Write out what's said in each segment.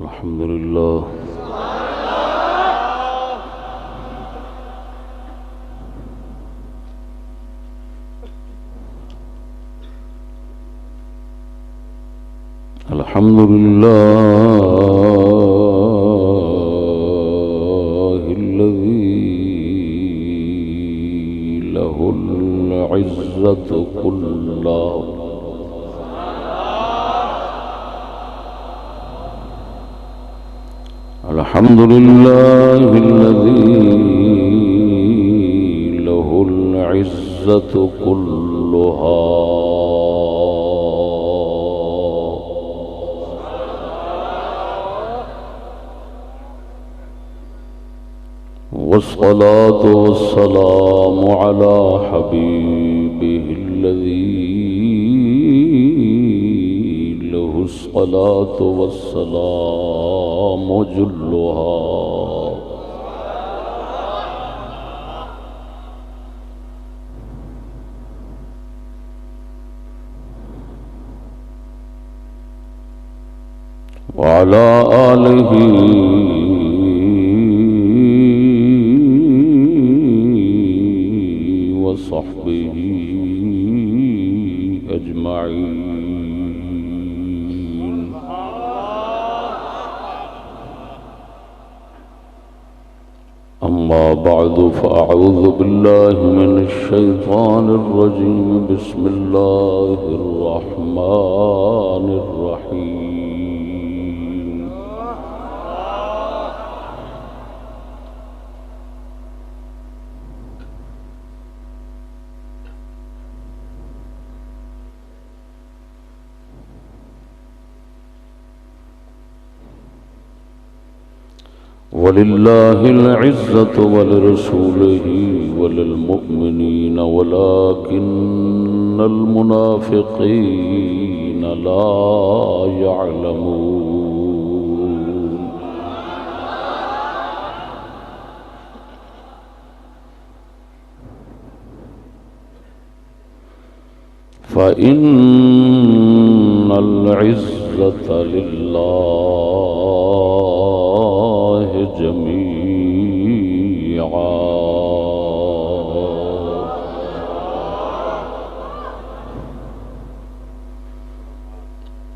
الحمد لله الحمد لله الذي له العزة كلها الحمد لله الذي له العزة كلها والصلاة والسلام على حبيبه الذي له الصلاة والسلام جلها وعلى آله وصحبه أجمعين أما بعد فأعوذ بالله من الشيطان الرجيم بسم الله الرحمن الرحيم ولله العزة ولرسوله وللمؤمنين ولكن المنافقين لا يعلمون فإن العزة لله جميعا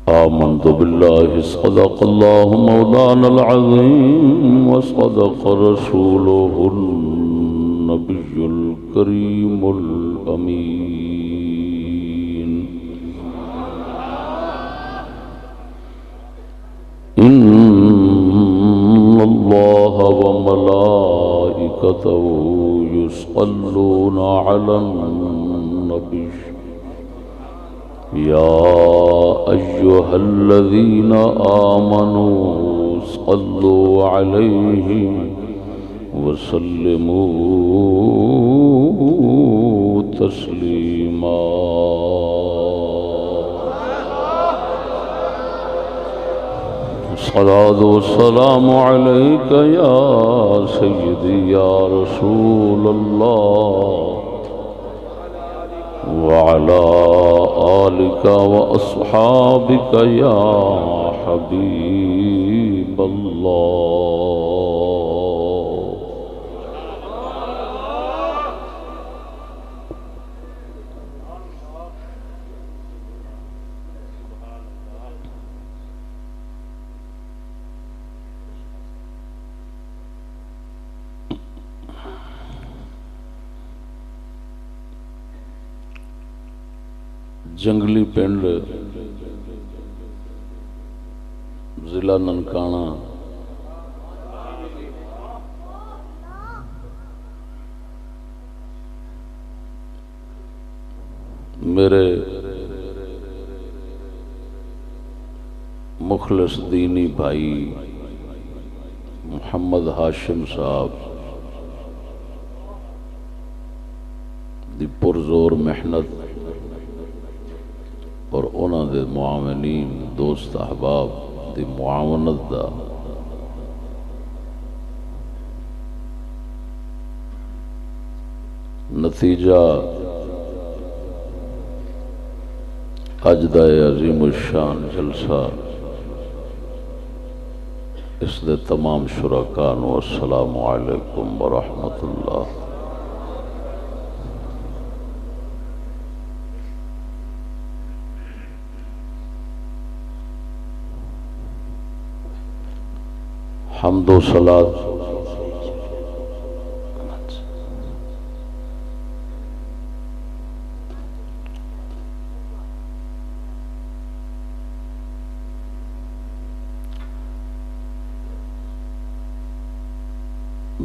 آمنت بالله صدق الله مولانا العظيم وصدق رسوله النبي الكريم الأمين إن الله وملائكته يصلون على النبي يا أيها الذين آمنوا صلوا عليه وسلموا تسليما الصلاة والسلام عليك يا سيدي يا رسول الله وعلى آلك وأصحابك يا حبيب الله جنگلی پنڈ ضلع ننکانہ میرے مخلص دینی بھائی محمد ہاشم صاحب دی پرزور محنت اور انہاں دے معاونین دوست احباب دی معاونت دا نتیجہ اج دا عظیم الشان جلسہ اس دے تمام شرکاء نو السلام علیکم ورحمۃ اللہ۔ حمد و صلاۃ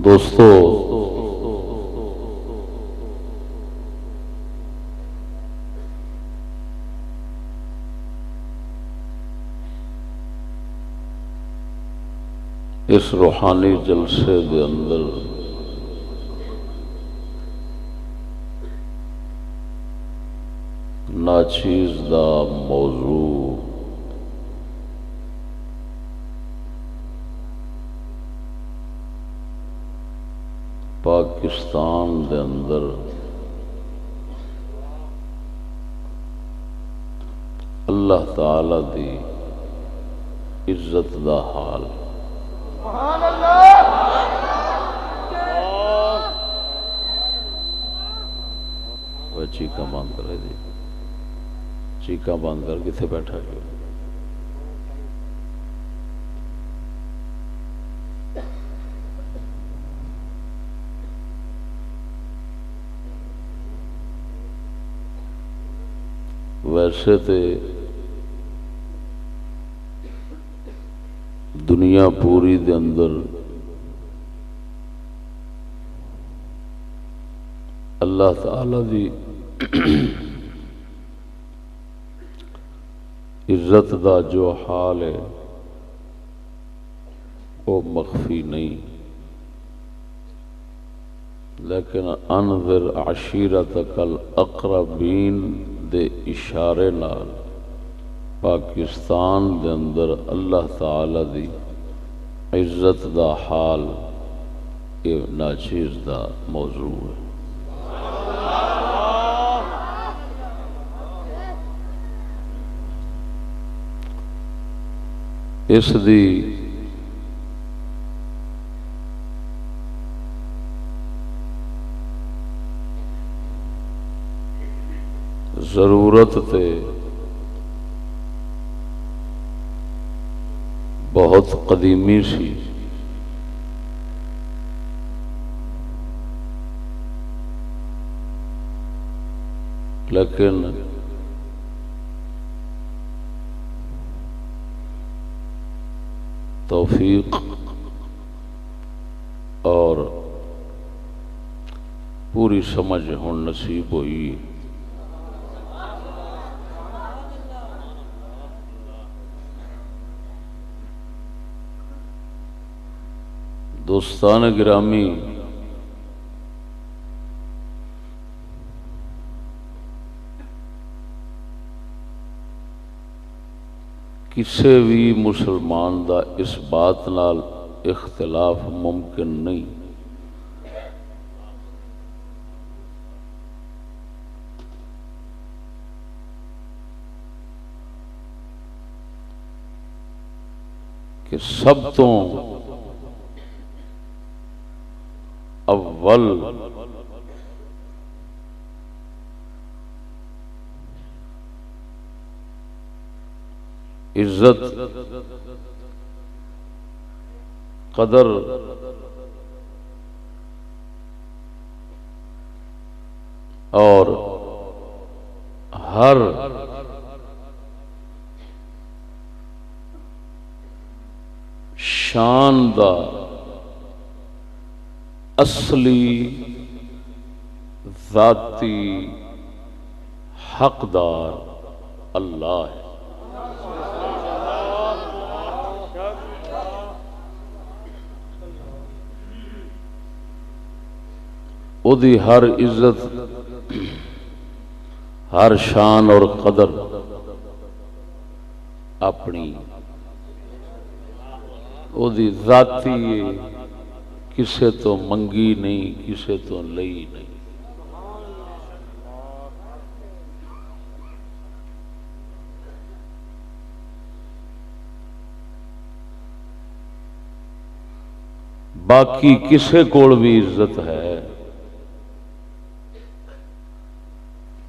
دوستو، اس روحانی جلسے دے اندر ناچیز دا موضوع پاکستان دے اندر اللہ تعالی دی عزت دا حال۔ سبحان اللہ۔ وہ چیخاں بند کرے جی، چیخاں بند کر کتنے بیٹھا جو۔ ویسے تے دنیا پوری دے اندر اللہ تعالی دی عزت دا جو حال ہے وہ مخفی نہیں، لیکن انذر عشیرتک الاقربین دے اشارے نال پاکستان دے اندر اللہ تعالی دی عزت دا حال یہ ناچیز دا موضوع ہے۔ اس دی ضرورت تے بہت قدیمی سی، لیکن توفیق اور پوری سمجھ ہن نصیب ہوئی۔ دوستان گرامی، کسے بھی مسلمان دا اس بات نال اختلاف ممکن نہیں کہ سب تو اول عزت، قدر اور ہر شان دا اصلی ذاتی حقدار اللہ ہے۔ او دی ہر عزت، ہر شان اور قدر اپنی او دی ذاتی ہے، کسے تو منگی نہیں، کسے تو لئی نہیں۔ باقی کسے کول بھی عزت ہے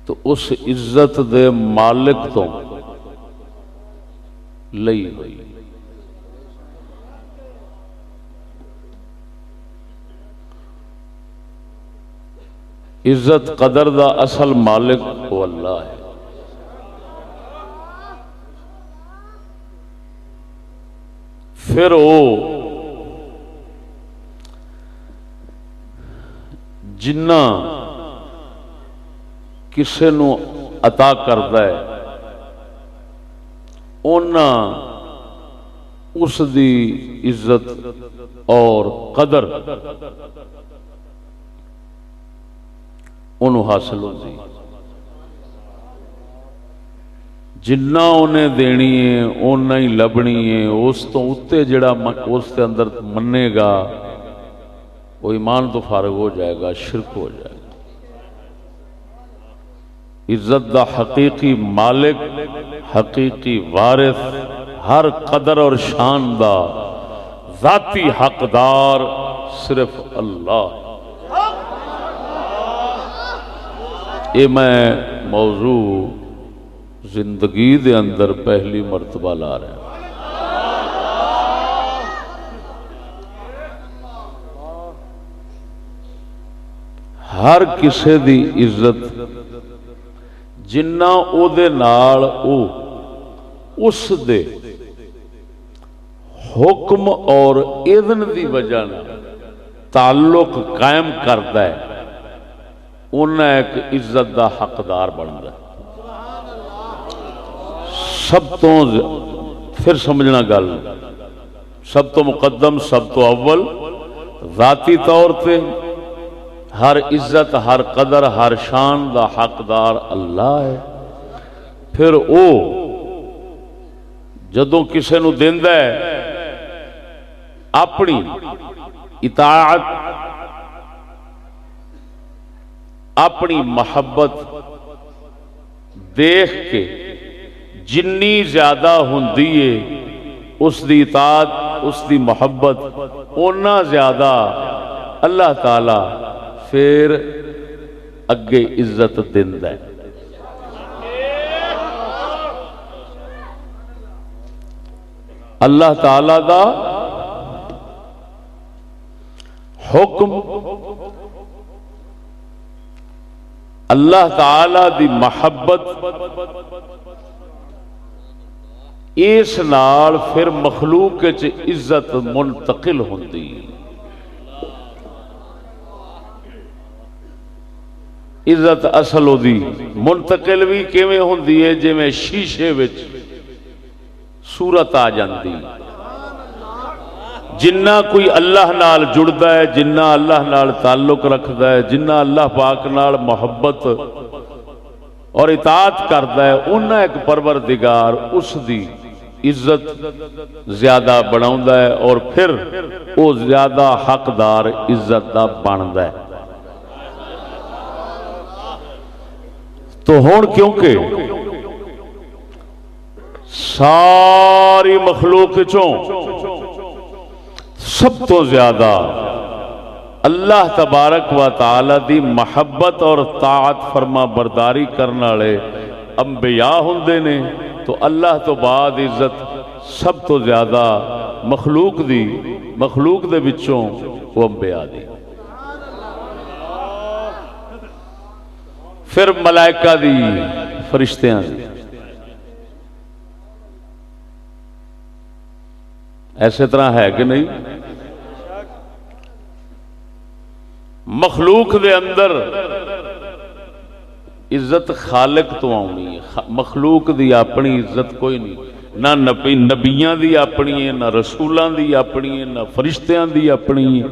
تو اس عزت دے مالک تو لئی ہوئی. عزت قدر دا اصل مالک وہ اللہ ہے. پھر وہ جنہ کسے نو عطا کردا ہے اونا اس دی عزت اور قدر انہوں حاصل ہوتی. جنہ انہیں دینی ہے اونا ہی لبنی ہے. اس تو اتے جڑا اس کے اندر منے گا وہ ایمان تو فارغ ہو جائے گا، شرک ہو جائے گا. عزت دا حقیقی مالک، حقیقی وارث، ہر قدر اور شان دا ذاتی حقدار صرف اللہ. یہ میں موضوع زندگی دے اندر پہلی مرتبہ لا رہا ہوں. ہر کسے دی عزت جنہ او دے نال او اس دے حکم اور اذن دی وجہ تعلق قائم کرتا ہے انہیں ایک عزت دا حقدار بنتا ہے. سب تو پھر سمجھنا گل، سب تو مقدم، سب تو اول ذاتی طور پہ ہر عزت، ہر قدر، ہر شان دا حقدار اللہ ہے. پھر او جدوں کسے نو دیندا ہے اپنی اطاعت، اپنی محبت دیکھ کے جنی زیادہ ہوندی ہے اس دی اطاعت، اس دی محبت اونا زیادہ اللہ تعالی پھر اگے عزت دیندا ہے. اللہ تعالی دا حکم، اللہ تعالی دی محبت اس نال پھر مخلوق وچ عزت منتقل ہوندی. عزت اصل دی منتقل بھی کیویں ہوندی ہے جویں شیشے وچ صورت آ جاندی. جنہ کوئی اللہ نال جڑدا ہے، جنہ اللہ نال تعلق رکھدا ہے، جنہ اللہ پاک نال محبت اور اطاعت کردا ہے، انہاں ایک پروردگار اس دی عزت زیادہ بناوندا ہے اور پھر وہ زیادہ حقدار عزت دا بندا ہے. تو ہون کیونکہ ساری مخلوق چوں سب تو زیادہ اللہ تبارک و تعالی دی محبت اور طاعت فرما برداری کرنے والے انبیاء ہوندے نے. تو اللہ تو بعد عزت سب تو زیادہ مخلوق دے وچوں وہ انبیاء دی. پھر ملائکہ دی، فرشتیاں دی. ایسے طرح ہے کہ نہیں؟ مخلوق دے اندر عزت خالق تو آنی ہے. مخلوق دی اپنی عزت کوئی نہیں. نہ نبیاں دی اپنی ہے، نہ رسولاں دی اپنی ہے، نہ فرشتیاں دی اپنی ہے.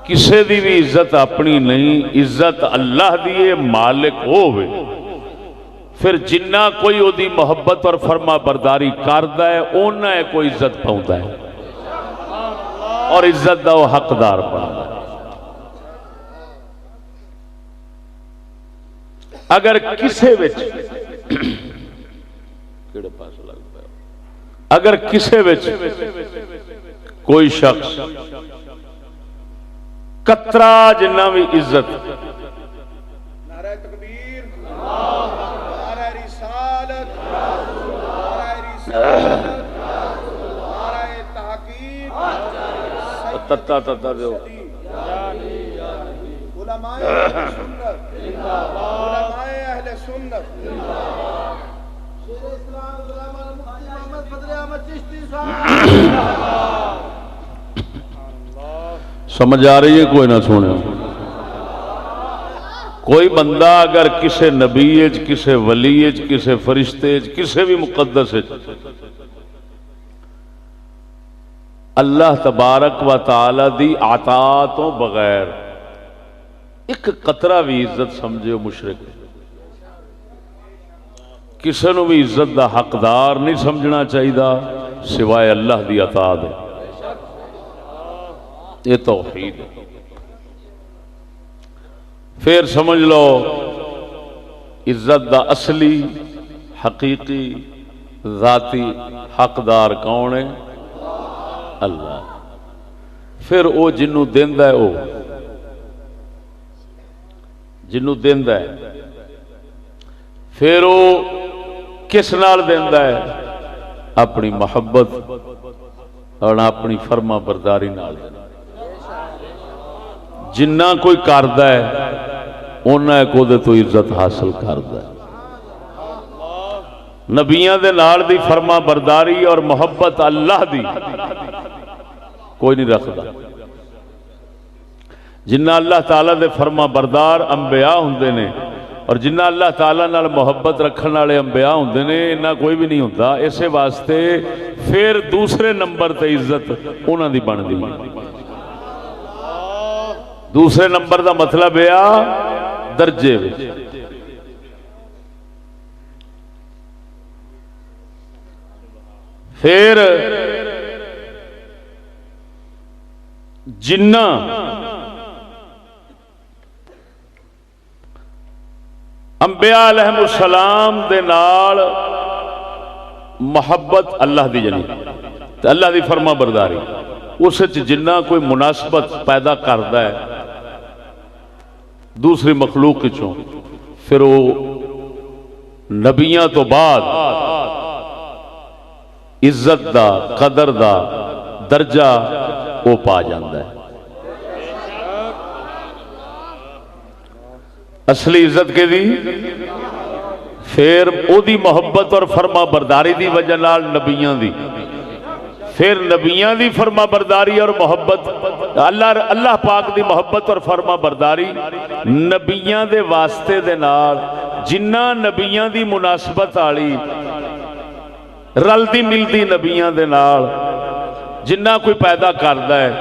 کسے دی بھی عزت اپنی نہیں. عزت اللہ دی ہے، مالک ہوئے. پھر جنہ کوئی او دی محبت اور فرما برداری کردا ہے اونا ہے کوئی عزت پاؤندا ہے اور عزت دا وہ حقدار بندا ہے. اگر کسے وچ کیڑے پاس لگدا ہے، اگر کسے وچ کوئی شخص قطرہ جنہ بھی عزت نعرہ تکبیر، نعرہ رسالت، نعرہ تحقیق، تتا تتا دیو علماء اہل سنت، علماء اہل سنت، شیخ اسلام علامہ مفتی محمد فضل احمد چشتی صاحب، سمجھ آ رہی ہے؟ کوئی نہ سونے کوئی بندہ اگر کسے نبی کسے ولی کسے فرشتے کسے بھی مقدس اللہ تبارک و تعالی دی عطا تو بغیر ایک قطرہ بھی عزت سمجھے مشرک، کسے نو بھی عزت دا حقدار نہیں سمجھنا چاہیے سوائے اللہ دی عطا دے۔ یہ توحید ہے۔ پھر سمجھ لو عزت دا اصلی حقیقی ذاتی حقدار کون ہے؟ اللہ۔ پھر وہ جنوں دیندا ہے، وہ جنوں دیندا ہے، پھر وہ کس نال دیندا ہے؟ اپنی محبت اور اپنی فرما برداری نال۔ جنہ کوئی کردا ہے اونا ایک دے تو عزت حاصل کردا ہے۔ نبیاں دے نال دی فرما برداری اور محبت اللہ دی کوئی نہیں رکھدا۔ جنہ اللہ تعالیٰ دے فرما بردار انبیاء ہوندے نے اور جنہ اللہ تعالیٰ نال محبت رکھن والے انبیاء ہوندے نے انہاں کوئی بھی نہیں ہوندا۔ اسے واسطے پھر دوسرے نمبر تے عزت انہاں دی بندی۔ دوسرے نمبر دا مطلب ہے درجے وچ۔ پھر جنہ انبیاء علیہ السلام دے نال محبت اللہ دی جنی تے اللہ دی فرما برداری اس جنہ کوئی مناسبت پیدا کردا ہے دوسری مخلوق چوں، پھر وہ نبیاں تو بعد عزت دا قدر دا درجہ وہ پا جاندہ ہے۔ اصلی عزت کے دی پھر او دی محبت اور فرما برداری دی وجہ نال نبیاں دی، پھر نبیاں دی فرما برداری اور محبت اللہ پاک دی محبت اور فرما برداری نبیاں دے واسطے دے نال جنہ نبیاں دی مناسبت آلی رل دی ملدی نبیاں دے نال جنہ کوئی پیدا کردا ہے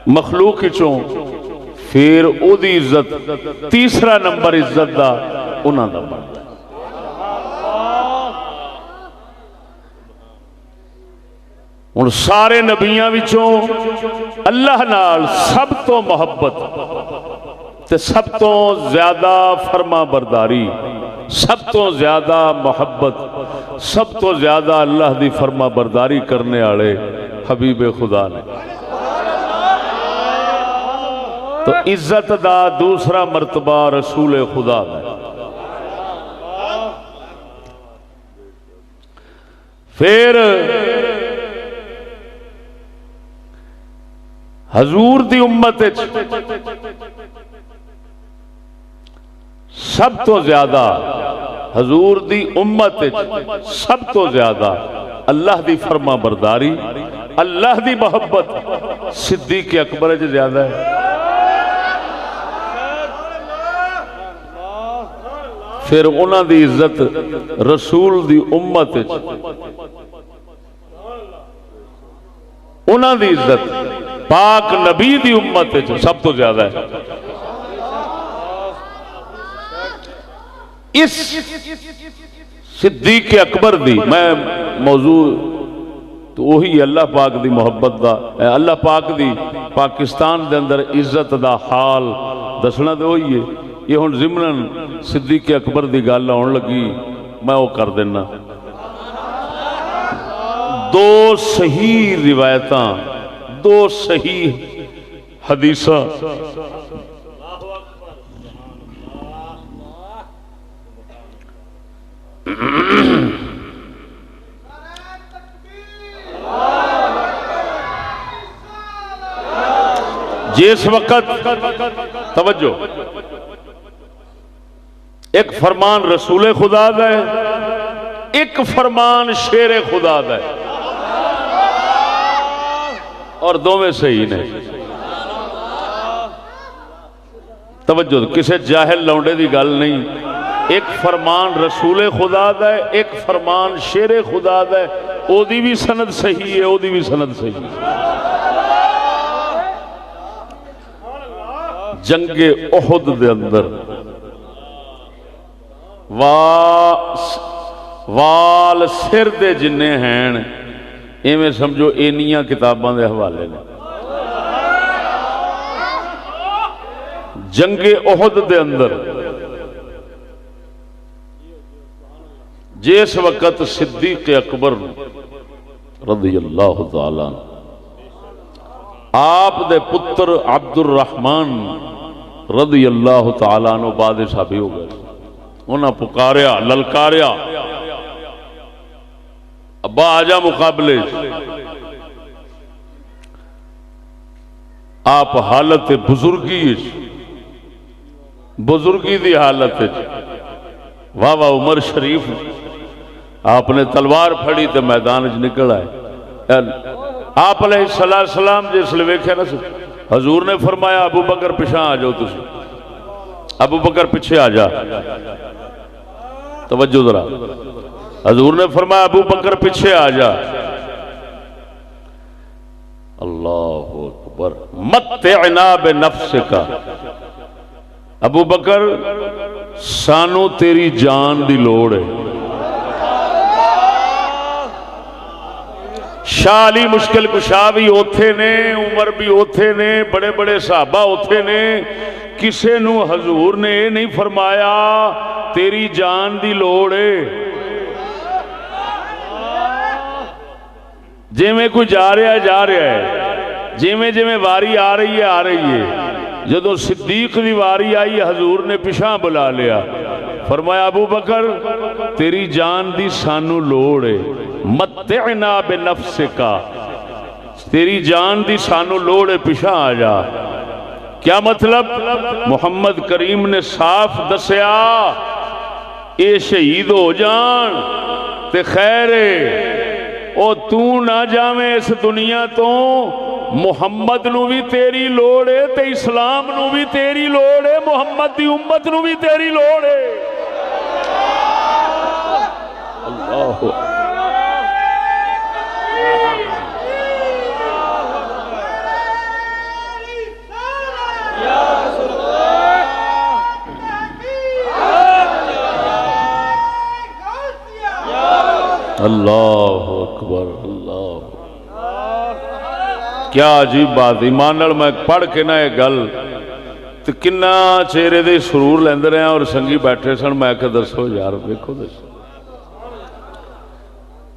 مخلوق چوں، پھر او دی عزت تیسرا نمبر عزت دا انہاں دا بندا ہے۔ ان سارے نبیاں وچوں اللہ نال سب تو محبت تے سب تو زیادہ فرما برداری، سب تو زیادہ محبت، سب تو زیادہ اللہ دی فرما برداری کرنے والے حبیب خدا نے۔ تو عزت دا دوسرا مرتبہ رسول خدا ہے۔ پھر حضور دی امت سب تو زیادہ حضور دی امت سب تو زیادہ اللہ دی فرما برداری اللہ دی محبت صدیق اکبر زیادہ ہے۔ پھر انہاں دی عزت رسول دی امت انہاں دی عزت پاک نبی دی امت سب تو زیادہ ہے۔ اس صدیق اکبر دی میں موضوع تو وہی اللہ پاک دی محبت دا اللہ پاک دی پاکستان دے اندر عزت دا حال دسنا دے ہوئی ہے۔ یہ ہن ضمناً صدیق اکبر دی گل آن لگی میں وہ کر دینا۔ دو صحیح روایتاں دو صحیح حدیثاں جس وقت توجہ ایک فرمان رسول خدا دا ہے، ایک فرمان شیر خدا دا ہے، اور دونوں صحیح نے. توجہ، کسے جاہل لونڈے دی گل نہیں. ایک فرمان رسول خدا دا ہے، ایک فرمان شیر خدا دا ہے. او دی بھی سند صحیح ہے، او دی بھی سند صحیح ہے. جنگ احد دے اندر وال سر دے جننے ہیں ایویں سمجھو اینیاں کتاباں دے حوالے نے. جنگ احد دے اندر جس وقت صدیق اکبر رضی اللہ تعالی عنہ آپ دے پتر عبد الرحمن رضی اللہ تعالیٰ عنہ بعد صحابی ہو گئے. انہاں پکاریا، للکاریا، ابا آجا مقابلے. آپ حالت بزرگی دی حالت واہ واہ عمر شریف آپ نے تلوار پھڑی تے میدان وچ نکل آئے. آپ علیہ السلام جس لئے ویکھیا نا حضور نے فرمایا ابو بکر پیچھے آ جاؤ. تسی ابو بکر پیچھے آ جا. توجہ ذرا، حضور نے فرمایا ابو بکر پیچھے آ جا. اللہ اکبر. متعنا بنفسک، ابو بکر سانو تیری جان دی لوڑ ہے. شاہ علی مشکل کشا بھی اوتھے نے، عمر بھی اوتھے نے، بڑے بڑے صحابہ اوتھے نے. کسے نو حضور نے یہ نہیں فرمایا تیری جان دی لوڑ ہے. جے میں کوئی جا رہا ہے، جے میں واری آ رہی ہے. جدو صدیق دی واری آئی حضور نے پیچھے بلا لیا، فرمایا ابو بکر تیری جان دی سانو لوڑ ہے. متعنا بنفسک، تیری جان دی سانو لوڑ ہے، پیچھے آ جا. کیا مطلب؟ محمد کریم نے صاف دسیا اے شہید ہو جان تے خیر ہے، او تو نہ جاویں اس دنیا تو. محمد نو بھی تیری لوڑ ہے تے اسلام نو بھی تیری لوڑ ہے، محمد دی امت نو بھی تیری لوڑ ہے. اللہ اللہ اکبر. اللہ کیا عجیب بات. ایمان نال میں پڑھ کے نہ یہ گل تے کنا چہرے دے سرور لیندے رہے اور سنگی بیٹھے سن. میں کہ دسو یار، دیکھو دسو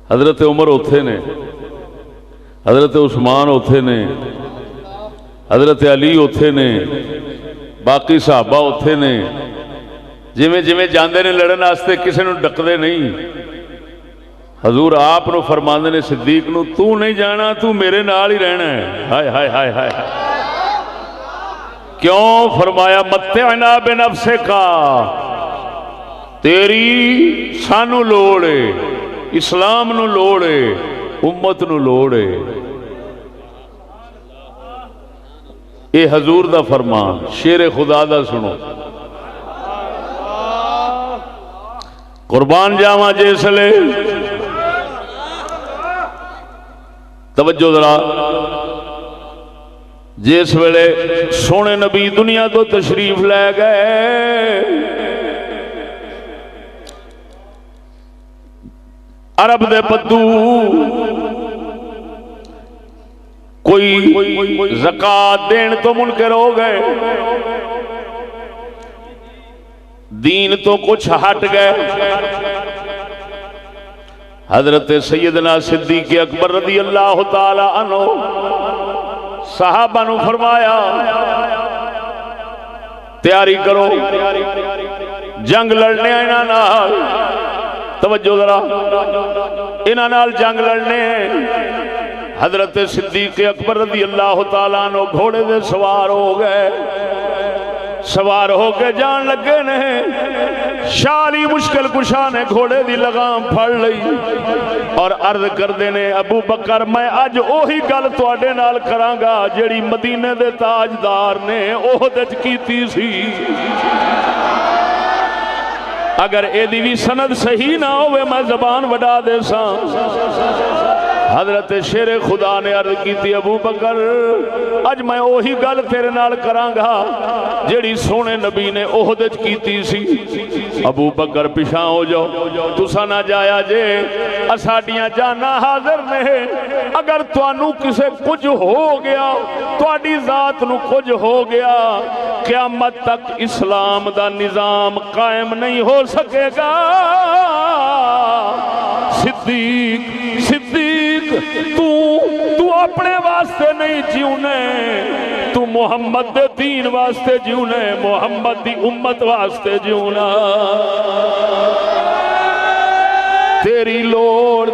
حضرت عمر اوتھے نے، حضرت عثمان اوتھے نے، حضرت علی اوتھے نے، باقی صحابہ اوتھے نے. جویں جاندے نے لڑن واسطے کسے نوں ڈکدے نہیں. حضور آپ نو فرماندے نے صدیق نو تو نہیں جانا، تو میرے نال ہی رہنا ہے. ہائے ہائے ہائے ہائے. کیوں؟ فرمایا متعنا بنفسک، تیری سانو لوڑ ہے، اسلام نو لوڑ ہے، امت نو لوڑ ہے. اے حضور دا فرمان، شیر خدا دا سنو. قربان جاواں جسلے توجہ ذرا، جس ویلے سونے نبی دنیا تو تشریف لے گئے، عرب دے پدو کوئی زکات دین تو منکر ہو گئے، دین تو کچھ ہٹ گئے. حضرت سیدنا صدیق اکبر رضی اللہ تعالی عنہ صحابہ نو فرمایا تیاری کرو جنگ لڑنے انہاں نال، توجہ ذرا، انہاں نال جنگ لڑنے۔ حضرت صدیق اکبر رضی اللہ تعالیٰ عنہ گھوڑے دے سوار ہو گئے، سوار ہو کے جان لگے نے، شالی مشکل کشا نے گھوڑے دی لگام پھڑ لئی اور عرض کردے نے ابو بکر میں اج اوہی گل تواڈے نال کراں گا جیڑی مدینے دے تاجدار نے احد وچ کیتی سی۔ اگر اے دی بھی سند صحیح نہ ہوئے میں زبان وڈا دے ساں۔ حضرت شیر خدا نے عرض کی تھی ابو بکر اج میں اوہی گل تیرے نال کراں گا جیڑی سونے نبی نے احد وچ کیتی سی۔ ابو بکر پیچھے ہو جاؤ، تساں نہ جایا جے، اساڈیاں جاناں حاضر نے، اگر تانوں کسے کچھ ہو گیا، تہاڈی ذات نو کچھ ہو گیا، قیامت تک اسلام دا نظام قائم نہیں ہو سکے گا۔ صدیق تو اپنے واسطے نہیں جیونے، تو محمد دے دین واسطے جیونے، محمد دی امت واسطے جیونا۔ تیری لوڑ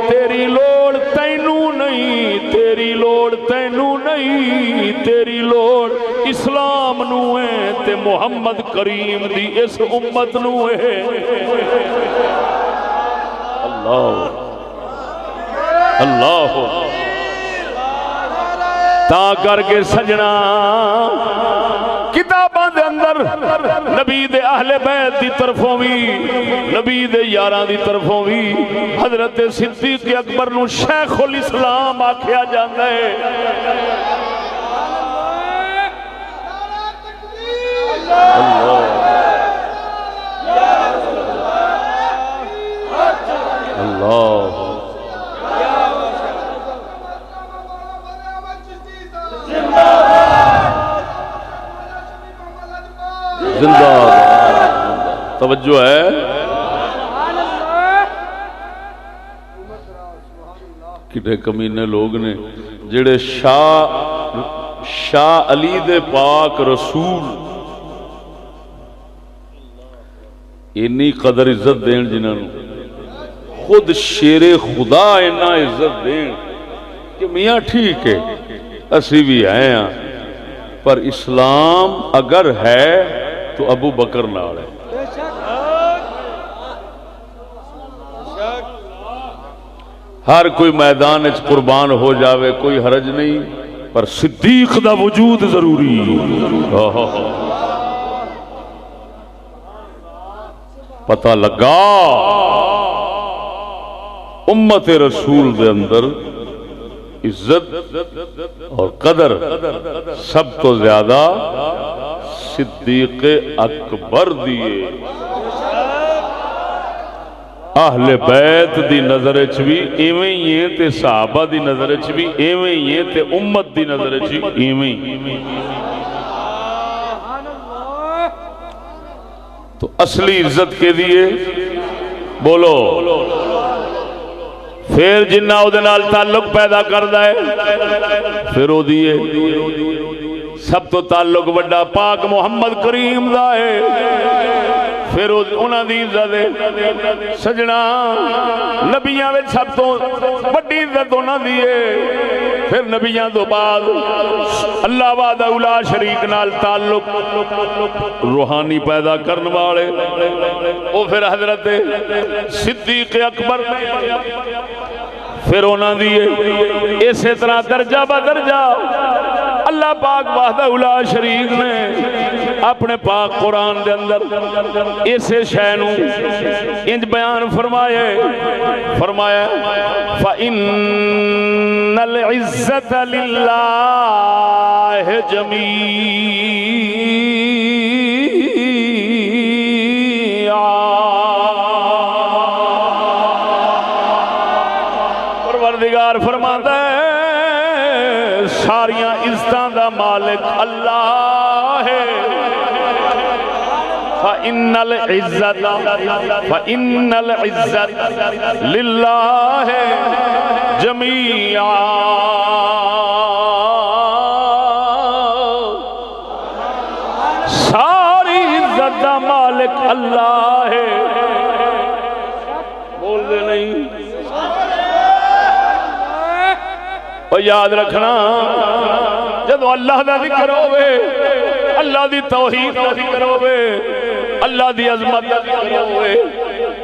تینوں نہیں، تیری لوڑ تینوں نہیں، تیری لوڑ اسلام نو ہے تے محمد کریم دی اس امت نو ہے۔ اللہ اللہ تا کر کے سجنا کتاباں دے اندر نبی دے اہل بیت دی طرفوں بھی، نبی دے یاراں دی طرفوں بھی حضرت صدیق اکبر نو شیخ الاسلام آکھیا جاندا ہے۔ اللہ زندہ توجہ ہے۔ کتنے کمینے لوگ نے جڑے شاہ علی دے پاک رسول اینی قدر عزت دین، جنہاں نو خود شیر خدا اینا عزت دین کہ میاں ٹھیک ہے اسی بھی آئے ہیں، پر اسلام اگر ہے تو ابو بکر نال ہے۔ ہر کوئی میدان اچ قربان ہو جاوے کوئی حرج نہیں، پر صدیق دا وجود ضروری۔ پتہ لگا امت رسول دے اندر عزت اور قدر سب تو زیادہ صدیق اکبر دیے۔ اہل بیت دی نظر وچ بھی ایویں ہی ہے تے صحابہ دی نظر وچ بھی ایویں ہی ہے تے امت دی نظر وچ بھی ایویں ہی۔ تو اصلی عزت کے دیے بولو، پھر جنہ او دے نال تعلق پیدا کردا ہے پھر او دیے سب تو تعلق بڑا پاک محمد کریم دا ہے، پھر انہاں دی عزت ہے۔ سجنا نبیاں وچ سب تو بڑی عزت انہاں دی ہے، پھر نبیاں تو بعد اللہ وحدہ لا شریک نال تعلق روحانی پیدا کرن والے او پھر حضرت صدیق اکبر، پھر انہاں دی اسی طرح درجہ بدرجہ اللہ پاک وحدہ لا شریک نے اپنے پاک قرآن دے اندر اسے شے نو انج بیان فرمایا فَإِنَّ الْعِزَّةَ لِلَّهِ جَمِيعًا۔ پروردگار فرماتا ہے ساریاں عزتاں دا مالک اللہ ہے۔ فَإِنَّ الْعِزَّةَ لِلَّهِ جَمِيعًا۔ مالک اللہ ہے. بول دے نہیں. اور یاد رکھنا جدو اللہ دا ذکر ہوئے، اللہ دی توحید دا ذکر ہوئے، اللہ دی عظمت دا ذکر ہوئے،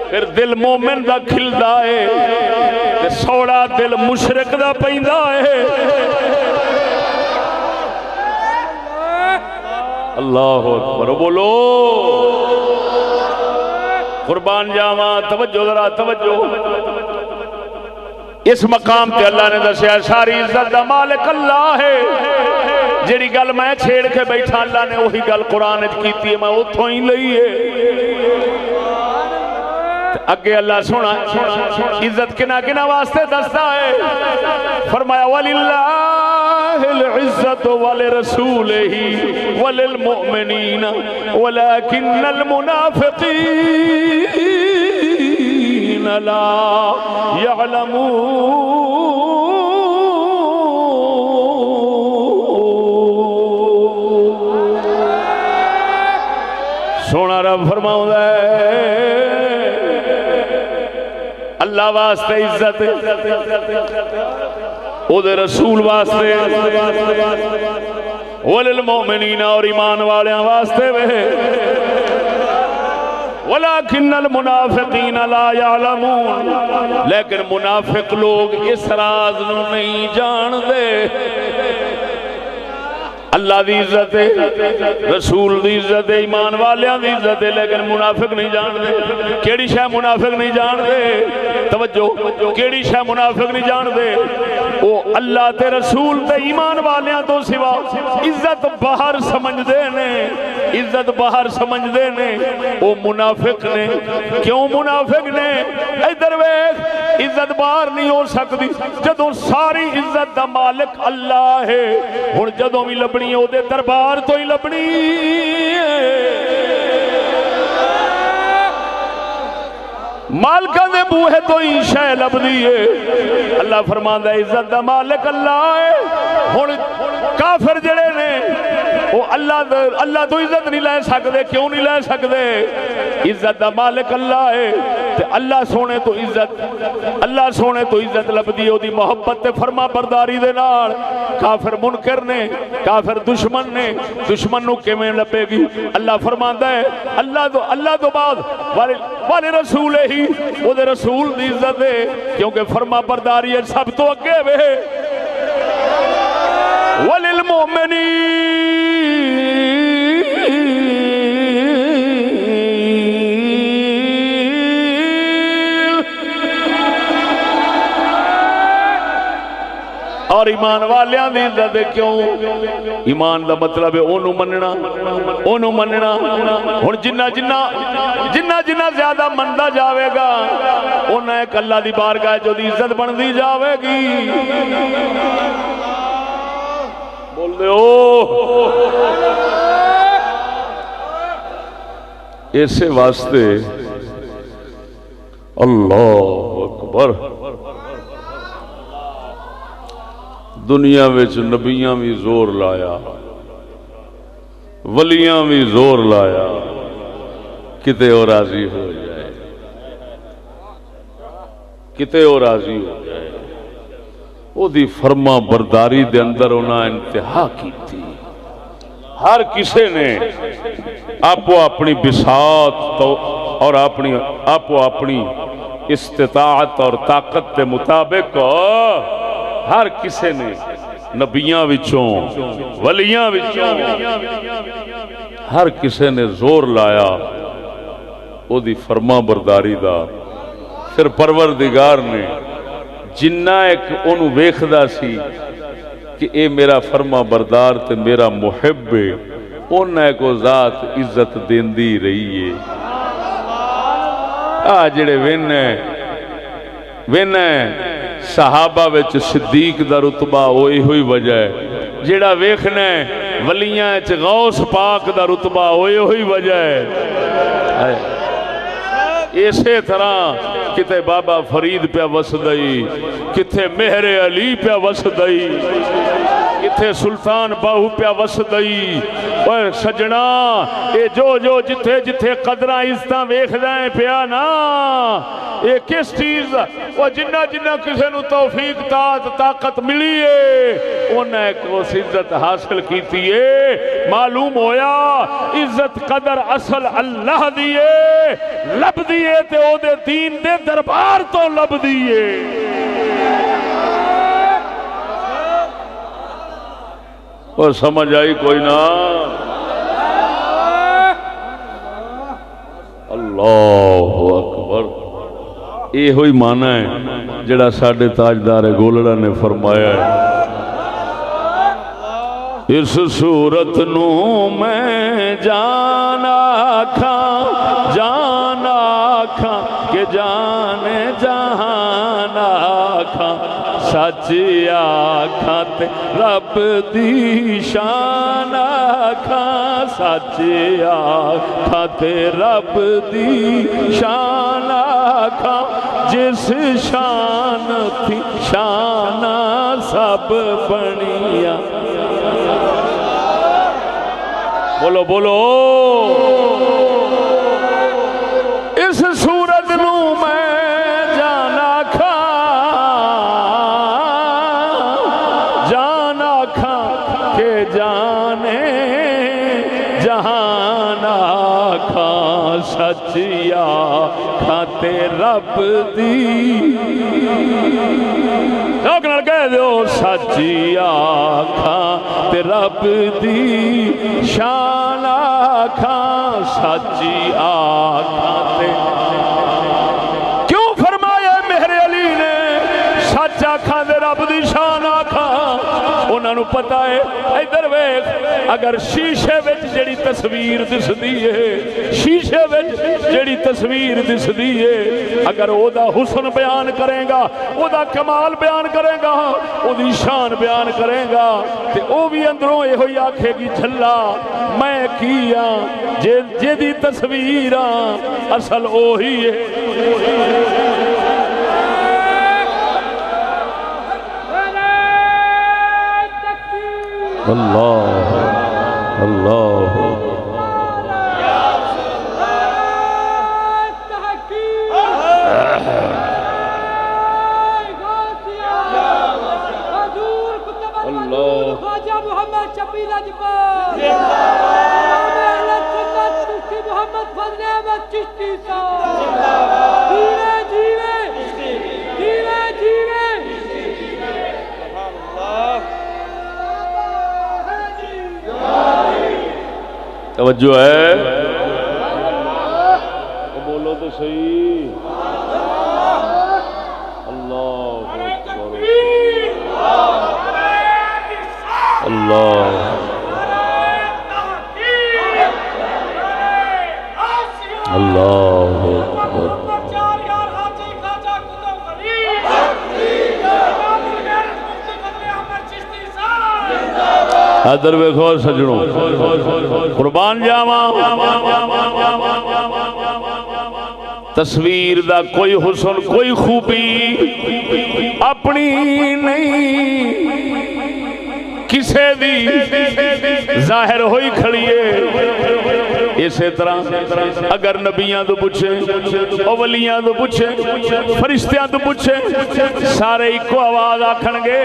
پھر دل مومن دا کھلدا ہے تے سوڑا دل مشرک دا پیندا ہے. اللہ اکبر. بولو قربان جاواں. توجہ ذرا توجہ. اس مقام تے اللہ نے دسیا ساری عزت دا مالک اللہ ہے. جیڑی گل میں چھیڑ کے بیٹھا اللہ نے وہی گل قرآن وچ کیتی ہے، میں اتھوں ہی لئی ہے. اگے اللہ سونا عزت کنا کنا واسطے دستا ہے. فرمایا وَلِلَّهِ الْعِزَّةُ وَلِرَسُولِهِ وَلِلْمُؤْمِنِينَ وَلَكِنَّ الْمُنَافِقِينَ لَا يَعْلَمُونَ. سونا رب فرماؤں ہے اللہ واسطے عزت، او دے رسول واسطے، وللمؤمنین اور ایمان والیاں واسطے وے. ولیکن المنافقین لا یعلمون. لیکن منافق لوگ اس راز نو نہیں جان دے. اللہ دی عزت ہے، رسول دی عزت ہے، ایمان والیاں دی عزت ہے، لیکن منافق نہیں جان دے. کیڑی شے منافق نہیں جان دے؟ توجہ. کیڑی شے منافق نہیں جان دے؟ وہ اللہ تے رسول تے ایمان والیاں تو سوا عزت باہر سمجھ دے نے، عزت باہر سمجھ دے نے. وہ منافق نے. کیوں منافق نے؟ ادھر ویکھ عزت باہر نہیں ہو سکتی جدوں ساری عزت دا مالک اللہ ہے. ہن جدوں بھی لبنی او دے دربار تو ہی لبنی. مالکاں دے بوہے تو ہی شے لبدی ہے. اللہ فرماندا ہے عزت دا مالک اللہ ہے. ہن کافر جڑے نے وہ اللہ تو عزت نہیں لے سکدے. کیوں نہیں لے سکدے؟ عزت دا مالک اللہ ہے تے اللہ سونے تو عزت لبدی ہے دی محبت تے فرما برداری دے نال. کافر منکر نے، کافر دشمن نے، دشمن نو کیویں لبے گی؟ اللہ فرماندا ہے اللہ تو بعد والے رسول ہی او دے رسول دی عزت ہے، کیونکہ فرما برداری ہے سب تو اگے وے. اور ایمان والیاں دی عزت ہے. کیوں؟ ایمان دا مطلب ہے اونوں مننا. ہن جنہ زیادہ مندا جاوے گا اونا ایک اللہ دی بارگاہ جو دی عزت بندی جاوے گی. بول دے او. اسے واسطے اللہ اکبر دنیا وچ نبیاں بھی زور لایا، ولیاں بھی زور لایا کتے اور راضی ہو جائے، کتے اور راضی ہو جائے. او دی فرما برداری دے اندر انہاں انتہا کی تھی. ہر کسے نے آپ اپنی بساط اور اپنی استطاعت اور طاقت کے مطابق ہر کسے نے نبیاں وچوں ولیاں وچوں ہر کسے نے زور لایا او دی فرما برداری دا. پھر پروردگار نے جنہ ایک انہوں ویکھدا سی کہ اے میرا فرما بردار تے میرا محب ہے، انہاں کو ذات عزت دیندی رہی ہے. جڑے وین صحابہ وچ صدیق دا رتبہ ہوئی ہوئی وجہ ہے، جڑا ویکھنا ولیاں وچ غوث پاک دا رتبہ ہوئی ہوئی وجہ ہے. اسی طرح کتے بابا فرید پہ وسدئی، کتے مہر علی پہ وسدئی، کتے سلطان باہو پہ وسدئی. اور سجنا اے جو جتھے جتھے قدرہ عزتاں ویکھدا ہے پیا نا اے کس چیز وہ جنہ کسے نو توفیق طاقت ملی ہے انہیں ایک اس عزت حاصل کیتی ہے معلوم ہویا عزت قدر اصل اللہ دیئے لب دیئے تے او دے دین دے دربار تو لب دیئے اور سمجھ آئی کوئی نہ اللہ اکبر یہ ہوئی معنی ہے جڑا ساڈے تاجدار گولڑا نے فرمایا ہے اس صورت نو میں جانا کھاں کہ جانے جہان آکھاں سچ آکھاں تے رب دی شان آکھاں سچ آکھاں تے رب دی شان آکھاں جس شان تھی شان سب بنیا بولو بولو اس سورت نو میں جانا کھاں کہ جانے جہان آکھاں سچیا کھاتے رب دی لوگ نال کہہ دیو سچیا کھاتے رب دی شان آکھاں سچی آکھاں کیوں فرمایا میرے علی نے سچ آکھاں دے رب دی شان آکھاں انہاں نو پتہ ہے ادھر ویکھ اگر شیشے وچ جڑی تصویر دسدی ہے شیشے وچ جڑی تصویر دسدی ہے اگر او دا حسن بیان کرے گا او دا کمال بیان کرے گا او دی شان بیان کرے گا تے او بھی اندروں یہ ہوئی آکھے گی جھلا میں کیا جے دی تصویراں اصل اوہی ہے اللہ اللہ توجہ ہے بولو تو صحیح اللہ اللہ اللہ ادھر ویکھو سجنوں قربان جاواں تصویر دا کوئی حسن کوئی خوبی اپنی نہیں کسے دی ظاہر ہوئی کھڑی ہے اسی طرح اگر نبیاں تو پوچھے اولیاں تو پوچھے فرشتیاں تو پوچھے سارے ایک آواز آکھن گے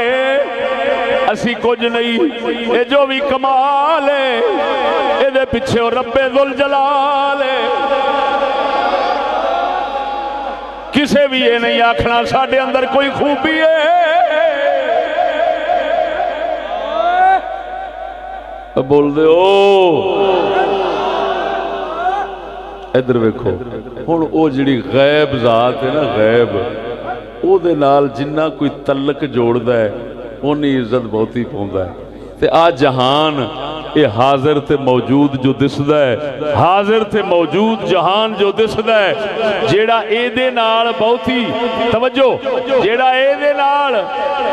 اسی کچھ نہیں اے جو بھی کمال ہے اے دے پیچھے او رب ذوالجلال ہے کسے بھی یہ نہیں آکھنا ساڈے اندر کوئی خوبی ہے بول دے ادھر ویکھو ہن او جڑی غیب ذات ہے نا غیب او دے نال جنہ کوئی تعلق جوڑدا ہے اونی عزت بہت ہی پوندا ہے تے آ جہان اے حاضر تے موجود جو دسدا ہے حاضر تے موجود جہان جو دسدا ہے جیڑا اے دے نال بہت ہی توجہ جیڑا اے دے نال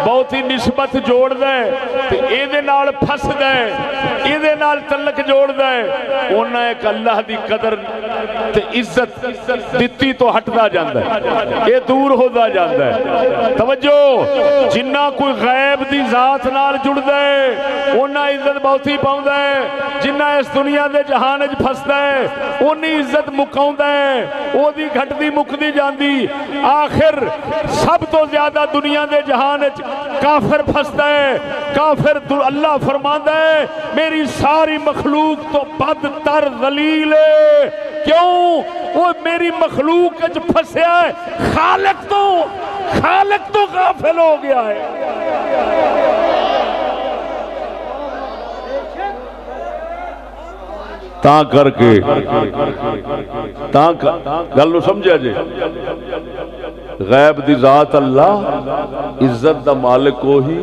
بہت ہی نسبت جوڑدا ہے تے اے دے نال پھسدا ہے اے دے نال تعلق جوڑدا ہے اونا ایک اللہ دی قدر تے عزت دتی تو ہٹدا جاندا ہے اے دور ہودا جاندا ہے توجہ جنہ کوئی غیب دی ذات نال جڑدا ہے اونا عزت بہت ہی پاوندا مکاؤندا ہے جنہ اس دنیا دے جہان وچ پھسدا ہے اونی عزت مکاؤندا ہے او دی گھٹدی مکدی جاندی آخر سب تو زیادہ دنیا دے جہان وچ کافر پھسدا ہے کافر اللہ فرماندا ہے میری ساری مخلوق تو بدتر ذلیل ہے کیوں وہ میری مخلوق وچ پھسیا ہے خالق تو غافل ہو گیا ہے تاں کر کے گل نو سمجھا جی غیب دی ذات اللہ عزت دا مالک وہی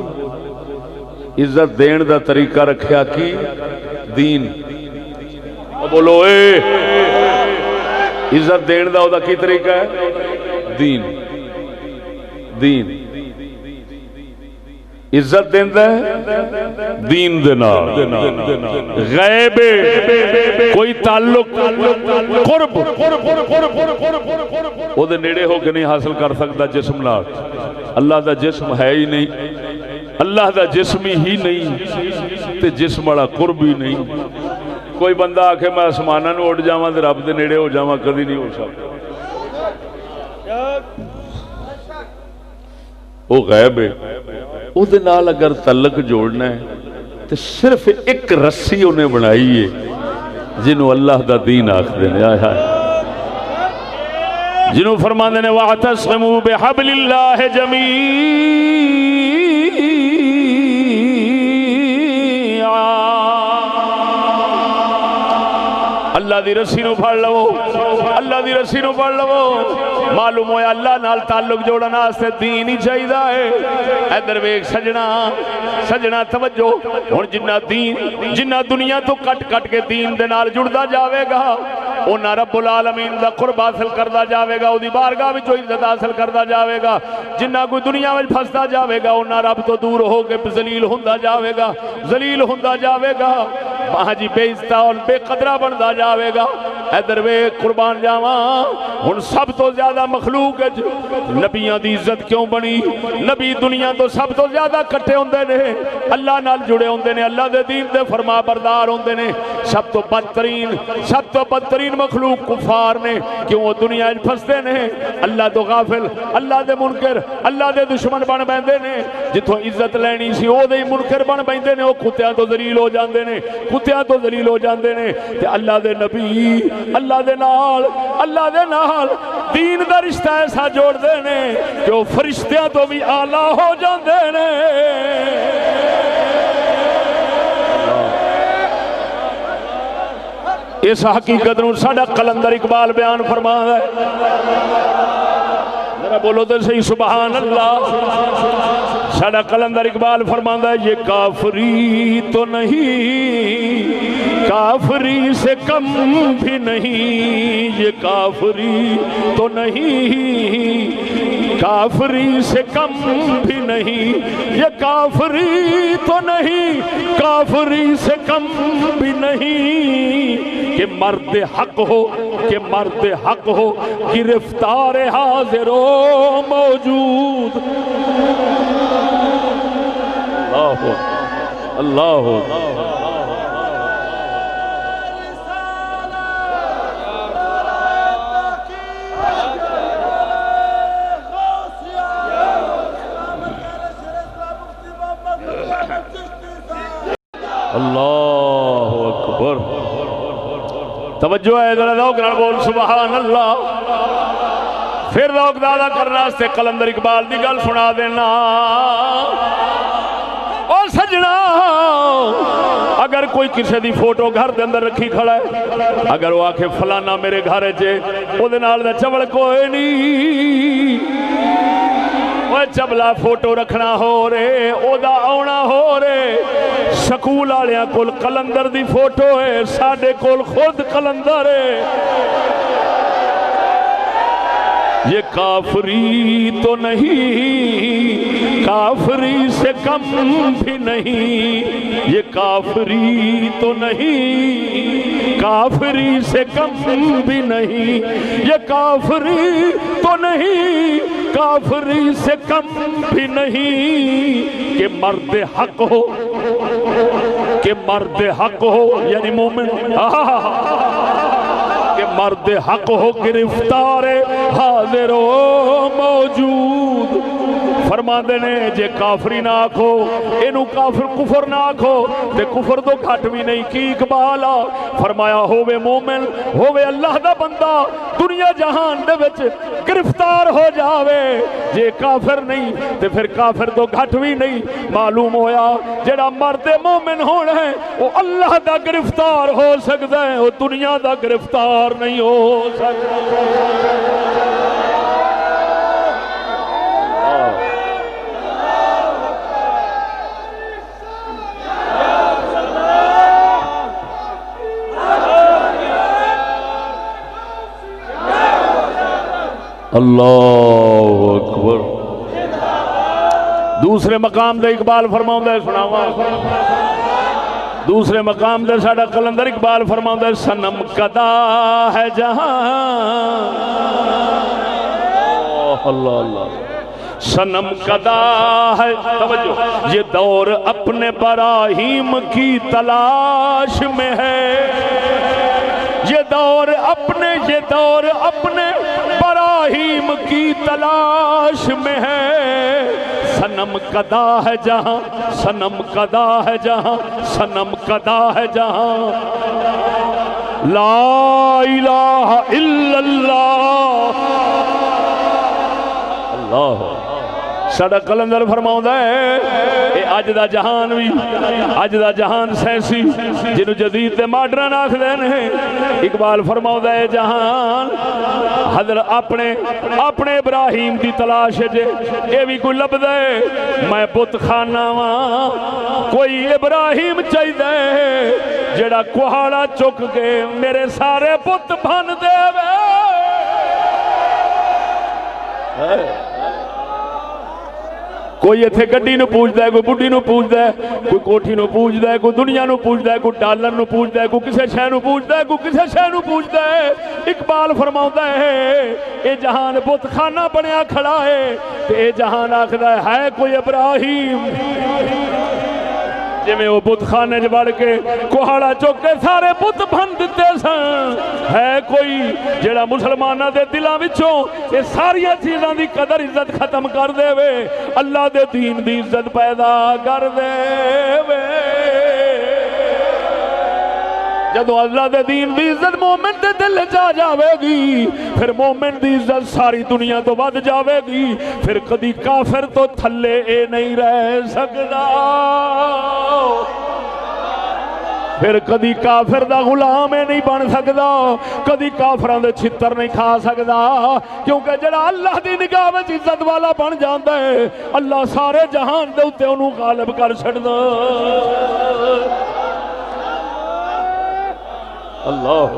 عزت دین دا طریقہ رکھیا کی دین بولو اے عزت دین دا او دا کی طریقہ ہے دین عزت دیندا ہے دین دے نال غیب کوئی تعلق قرب او دے نیڑے ہو کے نہیں حاصل کر سکتا جسم نال اللہ دا جسم ہے ہی نہیں اللہ دا جسم ہی نہیں تے جسم والا قرب ہی نہیں کوئی بندہ آکھے میں آسماناں نوں اڑ جاواں تے رب دے نیڑے ہو جاواں کدی نہیں ہو سکتا وہ غیب ہے او دے نال اگر تعلق جوڑنا ہے تو صرف ایک رسی انہیں بنائی ہے جنہوں اللہ دا دین آکھدے نے آئے ہائے جنہوں فرماندے نے وَاعْتَصِمُوا بِحَبْلِ اللَّهِ جَمِيعًا اللہ دی رسی نو پڑھ لو اللہ دی رسی نو پڑھ لو معلوم ہویا اللہ نال تعلق جوڑنا واسطے دین ہی چاہیے ہے ادھر ویکھ سجنا توجہ ہن جنہ دنیا تو کٹ کے دین دے نال جڑدا جاوے گا اونا رب العالمین دا قرب حاصل کردا جاوے گا او دی بارگاہ وچوں عزت حاصل کردا جاوے گا جنہ کوئی دنیا وچ پھسدا جاوے گا اونا رب تو دور ہو کے ذلیل ہوندا جاوے گا ہاں جی بے عزت اور بے قدرہ بندا جاوے گا ادھر وے قربان جاواں ہن سب تو زیادہ مخلوق نبیاں دی عزت کیوں بنی نبی دنیا تو سب تو زیادہ کٹھے ہوندے نے اللہ نال جڑے ہوندے نے اللہ دے دین دے فرما بردار ہوندے نے سب تو بدترین مخلوق کفار نے کیوں وہ دنیا وچ پھسدے نے اللہ تو غافل اللہ دے منکر اللہ دے دشمن بن بیندے نے جتھوں عزت لینی سی او دے منکر بن بیندے نے او کتیاں تو ذلیل ہو جاندے نے تے اللہ دے نبی اللہ دے نال دین دا رشتہ ایسا جوڑ دے نے کہ وہ فرشتیاں تو بھی اعلیٰ ہو جاندے نے اس حقیقت نو ساڈا قلندر اقبال بیان فرماتا ہے ذرا بولو تو صحیح سبحان اللہ ساڈا قلندر اقبال فرماتا ہے یہ کافری تو نہیں کافری سے کم بھی نہیں یہ کافری تو نہیں کافری سے کم بھی نہیں یہ کافری تو نہیں کافری سے کم بھی نہیں کہ مرد حق ہو گرفتار حاضر و موجود اللہ اللہ اکبر توجہ ہے ذرا ذوق نال بول سبحان اللہ پھر ذوق دادا کرنا واسطے قلندر اقبال دی گل سنا دینا او سجنا اگر کوئی کسی دی فوٹو گھر دے اندر رکھی کھڑا ہے اگر وہ آکھے فلانا میرے گھر چے او دے نال دا چبل کوئی نہیں وہ چبلا فوٹو رکھنا ہو رہے او دا آونا ہو رہے سکول آلیاں کول قلندر دی فوٹو ہے ساڑھے کول خود قلندر ہے یہ کافری تو نہیں کافری سے کم بھی نہیں یہ کافری تو نہیں کافری سے کم بھی نہیں یہ کافری تو نہیں کافری سے کم بھی نہیں کہ مرد حق ہو کہ مرد حق ہو یعنی مومن کہ مرد حق ہو گرفتار حاضر ہو موجود فرماندے نے جے کافری نہ آکھو اینو کافر کفر نہ آکھو تے کفر تو گھٹ بھی نہیں کی اقبال فرمایا ہووے مومن ہووے اللہ دا بندہ دنیا جہان دے وچ گرفتار ہو جاوے جے کافر نہیں تے پھر کافر تو گھٹ بھی نہیں معلوم ہویا جڑا مرد مومن ہونا ہے وہ اللہ دا گرفتار ہو سکتا ہے وہ دنیا دا گرفتار نہیں ہو سکتا اللہ اکبر دوسرے مقام دے اقبال فرماؤں دے سناوا دوسرے مقام دے ساڑا قلندر اقبال فرماؤں دے سنم قدا ہے جہاں اللہ اللہ سنم قدا ہے توجہ یہ دور اپنے براہیم کی تلاش میں ہے یہ دور اپنے براہیم کی تلاش میں ہے سنم قدا ہے جہاں سنم قدا ہے جہاں سنم قدا ہے جہاں لا الہ الا اللہ اللہ ساڑا قلندر فرماؤں اے اج دا جہان بھی اج دا جہان سینسی جنہوں جدید تے ماڈرن آکھ دینے اقبال فرماؤں اے جہان حضرت اپنے ابراہیم دی تلاش جے اے بھی کوئی لب دے میں بت خانہ وہاں کوئی ابراہیم چاہی دے جڑا کوہاڑا چک کے میرے سارے بت بھن دے وے کوئی ایتھے گڈی نو پوچھدا ہے کوئی بڈھی نو پوچھدا ہے کوئی کوٹھی نو پوچھدا ہے کوئی دنیا نو پوچھدا ہے کوئی ڈالر نو پوچھدا ہے کوئی کسے شے نو پوچھدا ہے کوئی کسے شے نو پوچھدا ہے اقبال فرماوندا ہے اے جہان بت خانہ بنیا کھڑا ہے تے اے جہان آکھدا ہے کوئی ابراہیم جی میں وہ بت خانے جو بڑھ کے کوہاڑا چک کے سارے بت بھن دیتے سن ہے کوئی جڑا مسلمانہ دے دلاں وچوں یہ ساری چیزاں دی قدر عزت ختم کر دے وے اللہ دے دین دی عزت پیدا کر دے وے جدو اللہ دے دین دی عزت مومن دے دل جا جاوے گی پھر مومن دی عزت ساری دنیا تو بد جاوے گی پھر کدی کافر تو تھلے اے نہیں رہ سکتا پھر کدی کافر دا غلام اے نہیں بن سکتا کدی کافران دے چھتر نہیں کھا سکتا کیونکہ جڑا اللہ دی نگاہ میں عزت والا بن جاندا ہے اللہ سارے جہان دے اتے انہوں غالب کر چھڑدا اللہ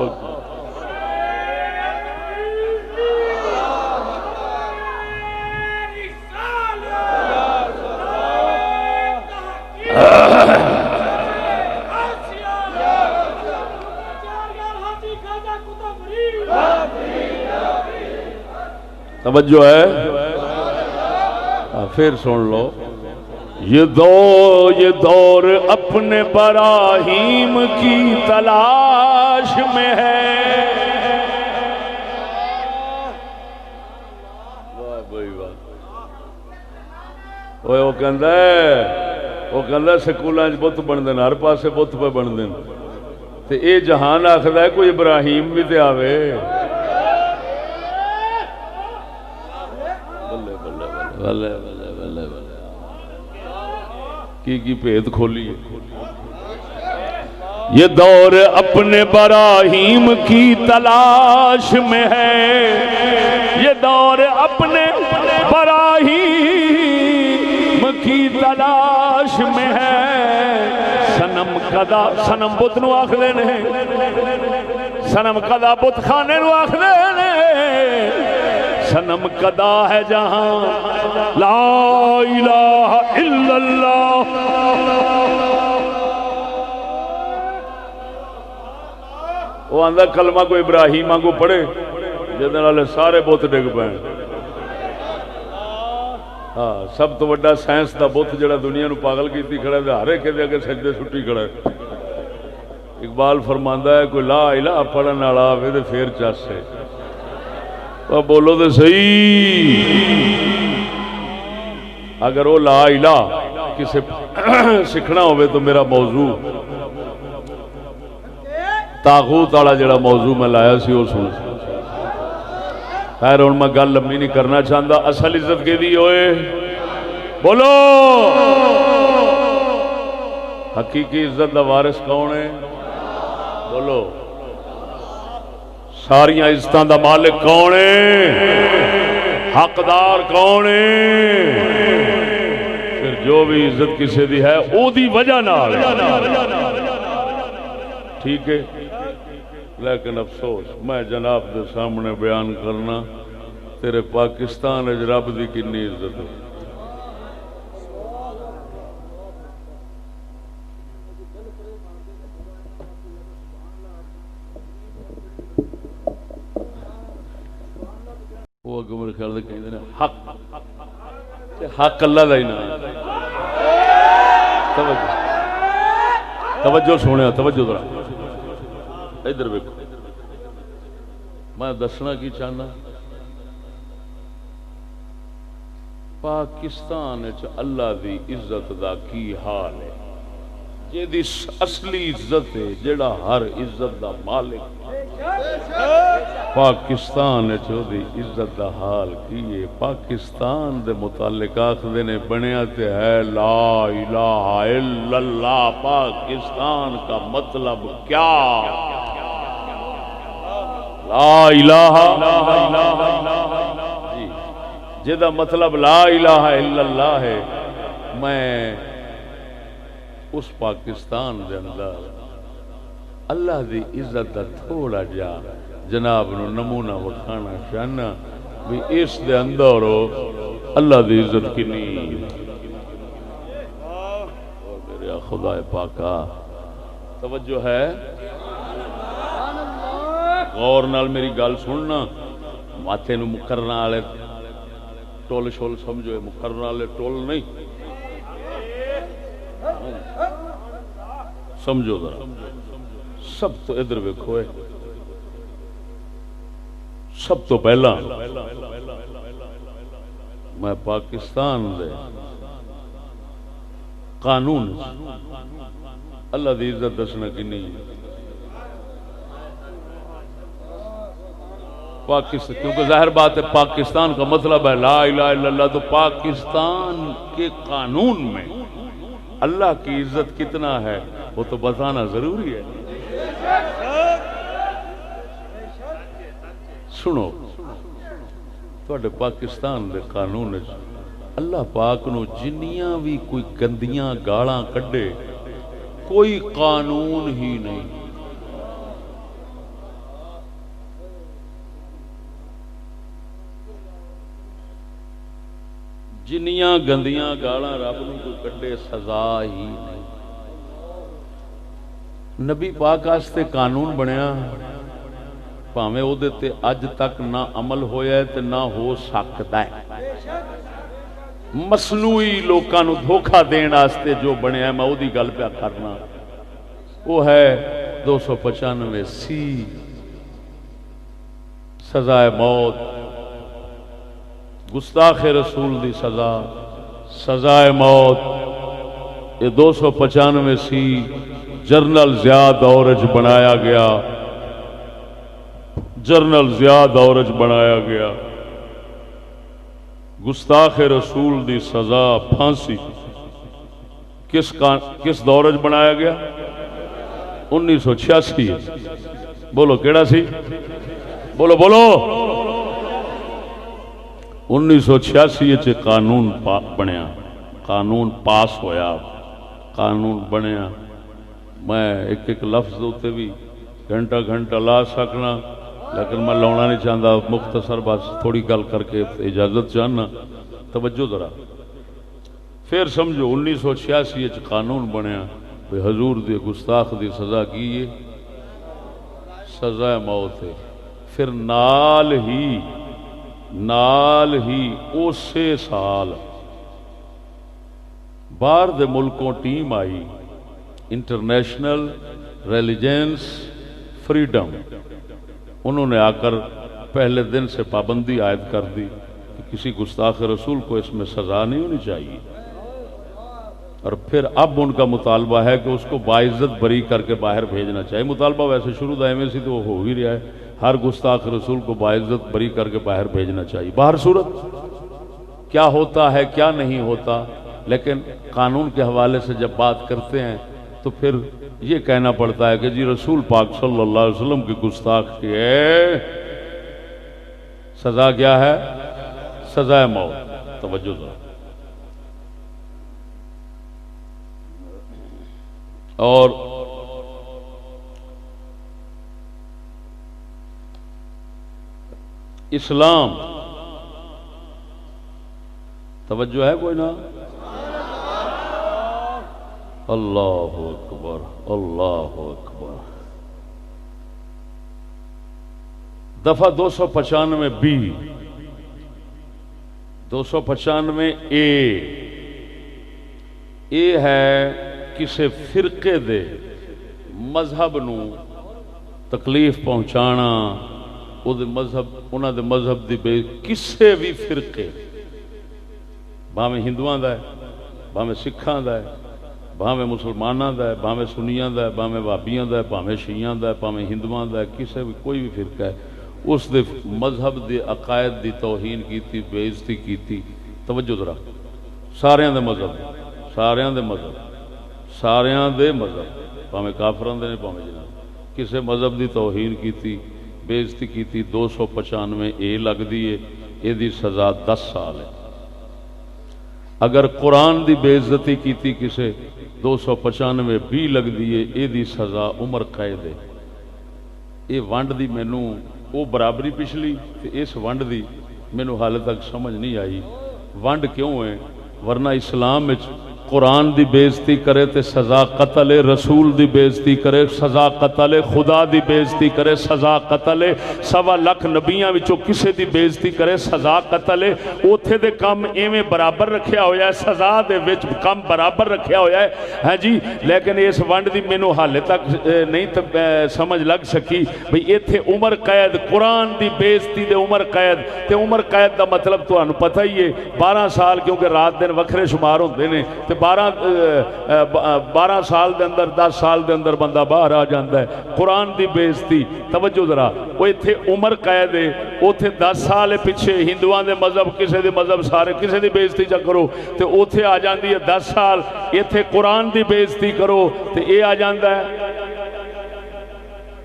توجہ ہے پھر سن لو یہ دور اپنے براہیم کی تلاش میں ہے وہ کہندا ہے سکولاں وچ بت بن ہر پاسے بت پہ بن تے اے جہان آکھدا ہے کوئی ابراہیم بھی تے آوے بلے بلے بلے بلے کی بھید کھولی یہ دور اپنے براہیم کی تلاش میں ہے یہ دور اپنے براہیم کی تلاش میں ہے سنم قدا سنم بت نو آکھ دینے سنم قدا بت خانے نو آکھ دینے سنم قدا ہے جہاں لا الہ الا اللہ وہ آندہ کلمہ کو ابراہیم آنگو پڑھے جدن والے سارے بت ڈگ پائیں ہاں سب تو بڑا سائنس دا بت جڑا دنیا نو پاگل کیتی کھڑا ہے ہر ایک دے اگے سجدے سٹی کھڑا ہے. اقبال فرماندا ہے کوئی لا الہ پڑھن والا آوے تے پھر چاسے. بولو تو صحیح. اگر وہ لا الہ کسے سیکھنا ہوئے تو میرا موضوع طاغوت والا جڑا موضوع میں لایا سی وہ سن. خیر ہوں میں گل لمبی نہیں کرنا چاہتا. اصل عزت کی دی ہوئے بولو. حقیقی عزت دا وارث کون ہے؟ بولو. ساریاں عزتاں دا مالک کون ہے؟ حقدار کون ہے؟ پھر جو بھی عزت کسی دی ہے او دی وجہ نال. ٹھیک ہے لیکن افسوس میں جناب دے سامنے بیان کرنا تیرے پاکستان وچ رب دی کنی عزت ہے. وہ اگوں میرے خیال سے کہندے نے حق اللہ دا ہی نام. توجہ سونے توجہ ذرا ادھر ویکھو. میں دسنا کی چاہنا پاکستان وچ اللہ دی عزت دا کی حال ہے. جیدی اصلی عزت ہے جڑا ہر عزت دا مالک پاکستان دی عزت دا حال کی ہے. پاکستان دے متعلق آخدے نے بنیا تے ہے لا الہ الا اللہ. پاکستان کا مطلب کیا؟ لا الہ جی جدا مطلب لا الہ الا اللہ ہے. میں اس پاکستان دے اندر اللہ دی عزت دا تھوڑا جا جناب نو نمونہ وکھانا چاہنا بھی اس دے اندر اللہ دی عزت کنی. میرے خدا پاکا توجہ ہے. غور نال میری گل سننا. ماتھے نو مکرنا والے ٹول شول سمجھو. مکرنا والے ٹول نہیں سمجھو ذرا. سب تو ادھر ویکھو سب تو پہلا میں پاکستان دے قانون اللہ دی عزت دسنا کی نہیں. پاکستان کیونکہ ظاہر بات ہے پاکستان کا مطلب ہے لا الہ الا اللہ. تو پاکستان کے قانون میں اللہ کی عزت کتنا ہے وہ تو بتانا ضروری ہے. سنو تواڈے پاکستان دے قانون اللہ پاک نو جنیاں بھی کوئی گندیاں گالاں کڈے کوئی قانون ہی نہیں. جنیاں گندیاں گالاں رب نو کوئی کڈے سزا ہی نہیں. نبی پاک واسطے قانون بنیا پاویں او دے تے اج تک نہ عمل ہویا ہے تے نہ ہو سکدا ہے. مصنوعی لوکاں نو دھوکا دین واسطے جو بنیا ہے میں او دی گل پیا کرنا. وہ ہے 295C سزائے موت. گستاخ رسول دی سزا سزائے موت. یہ 295C جنرل ضیاء دورج بنایا گیا. جنرل ضیاء دورج بنایا گیا. گستاخ رسول دی سزا پھانسی. کس دورج بنایا گیا؟ 1986. بولو کیڑا سی؟ بولو بولو. 1986 قانون بنیا. قانون پاس ہویا. قانون بنیا. میں ایک ایک لفظ ہوتے بھی گھنٹہ گھنٹہ لا سکنا لیکن میں لاؤنا نہیں چاہتا. مختصر بس تھوڑی گل کر کے اجازت چاہنا. توجہ ذرا پھر سمجھو. 1986 قانون بنیا بھئی حضور دی گستاخ دی سزا کی ہے سزا موت ہے. پھر نال ہی اسی سال باہر دے ملکوں team I international religions freedom, انہوں نے آ کر پہلے دن سے پابندی عائد کر دی کہ کسی گستاخ رسول کو اس میں سزا نہیں ہونی چاہیے، اور پھر اب ان کا مطالبہ ہے کہ اس کو باعزت بری کر کے باہر بھیجنا چاہیے۔ مطالبہ ویسے شروع دائیں سے تو وہ ہو ہی رہا ہے، ہر گستاخ رسول کو باعزت بری کر کے باہر بھیجنا چاہیے۔ باہر صورت کیا ہوتا ہے کیا نہیں ہوتا، لیکن قانون کے حوالے سے جب بات کرتے ہیں تو پھر یہ کہنا پڑتا ہے کہ جی رسول پاک صلی اللہ علیہ وسلم کی گستاخ کی ہے سزا کیا ہے؟ سزا موت۔ توجہ دو۔ اور اسلام، توجہ ہے کوئی نہ؟ اللہ اکبر اللہ اکبر۔ دفعہ 295 بی، 295 اے ہے کسے فرقے دے مذہب نو تکلیف پہنچانا، انہاں دے مذہب دی بے کسے بھی فرقے، بھاویں ہندوؤں دا ہے، بھاویں سکھاں دا ہے، بھاویں مسلماناں دا ہے، بھاویں سنیاں دا ہے، بھاویں وہابیاں دا ہے، بھاویں شیعیاں دا ہے، بھاویں ہندوؤں دا ہے، کسے بھی کوئی بھی فرقہ ہے، اس دے مذہب دے عقائد دی توہین کیتی، بے عزتی کیتی۔ توجہ ذرا، ساریاں دے مذہب، ساریاں دے مذہب، ساریاں دے مذہب، بھاویں کافراں دے نہیں بھاویں جناب، کسے مذہب دی توہین کیتی، بے عزتی کیتی، 295 اے لگ دیئے، اے دی سزا 10 سال ہے۔ اگر قرآن دی بے عزتی کیتی کسے 295 بھی لگ دیئے، اے دی سزا عمر قید ہے۔ اے ونڈ دی مینوں او برابری پچھلی تے اس ونڈ دی مینوں حال تک سمجھ نہیں آئی، ونڈ کیوں ہے؟ ورنہ اسلام وچ قرآن دی بے عزتی کرے تے سزا قتل، رسول دی بے عزتی کرے سزا قتل، خدا دی بے عزتی کرے سزا قتل، 1.25 لاکھ نبیاں وچوں کسے دی بے عزتی کرے سزا قتل۔ اوتھے دے کم ایویں برابر رکھیا ہویا ہے، سزا دے وچ کم برابر رکھیا ہویا ہے، ہاں جی۔ لیکن اس ونڈ دی مینوں حالے تک نہیں سمجھ لگ سکی بھئی ایتھے عمر قید، قرآن دی بے عزتی دے عمر قید، تے عمر قید دا مطلب تانوں پتہ ہی ہے 12 سال، کیونکہ رات دن وکھرے شمار ہوندے نے، تے 12 سال دے اندر 10 سال دے اندر بندہ باہر آ جاندا ہے۔ قرآن دی بے عزتی، توجہ ذرا، وہ ایتھے عمر قید ہے، اوتھے 10 سال پیچھے ہندوؤں دے مذہب کسے دے مذہب سارے کسے دی بے عزتی چا کرو تے اوتھے آ جاندی ہے 10 سال، ایتھے قرآن دی بے عزتی کرو تے اے آ جاندا ہے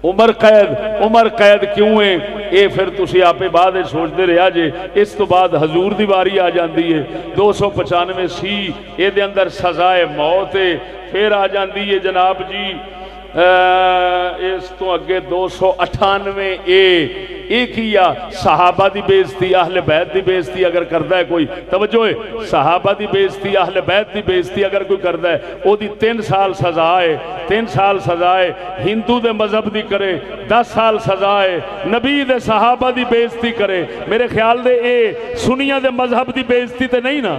عمر قید۔ عمر قید کیوں ہے؟ اے پھر تسی آپ بعد سوچتے رہا جے، اس تو بعد حضور دی باری آ جاندی ہے 295 سی، اے دے اندر سزائے موت ہے، پھر آ جاندی ہے جناب جی اس تو اگے 298 اے کیا صحابہ دی بے عزتی، اہل بیت دی بے عزتی اگر کردا ہے کوئی، توجہ ہے، صحابہ دی بے عزتی، اہل بیت دی بے عزتی اگر کوئی کردا ہے، او دی 3 سال سزا ہے، 3 سال سزا ہے۔ ہندو دے مذہب دی کرے 10 سال سزا ہے، نبی دے صحابہ دی بے عزتی کرے، میرے خیال دے اے سنیاں دے مذہب دی بے عزتی تے نہیں نا؟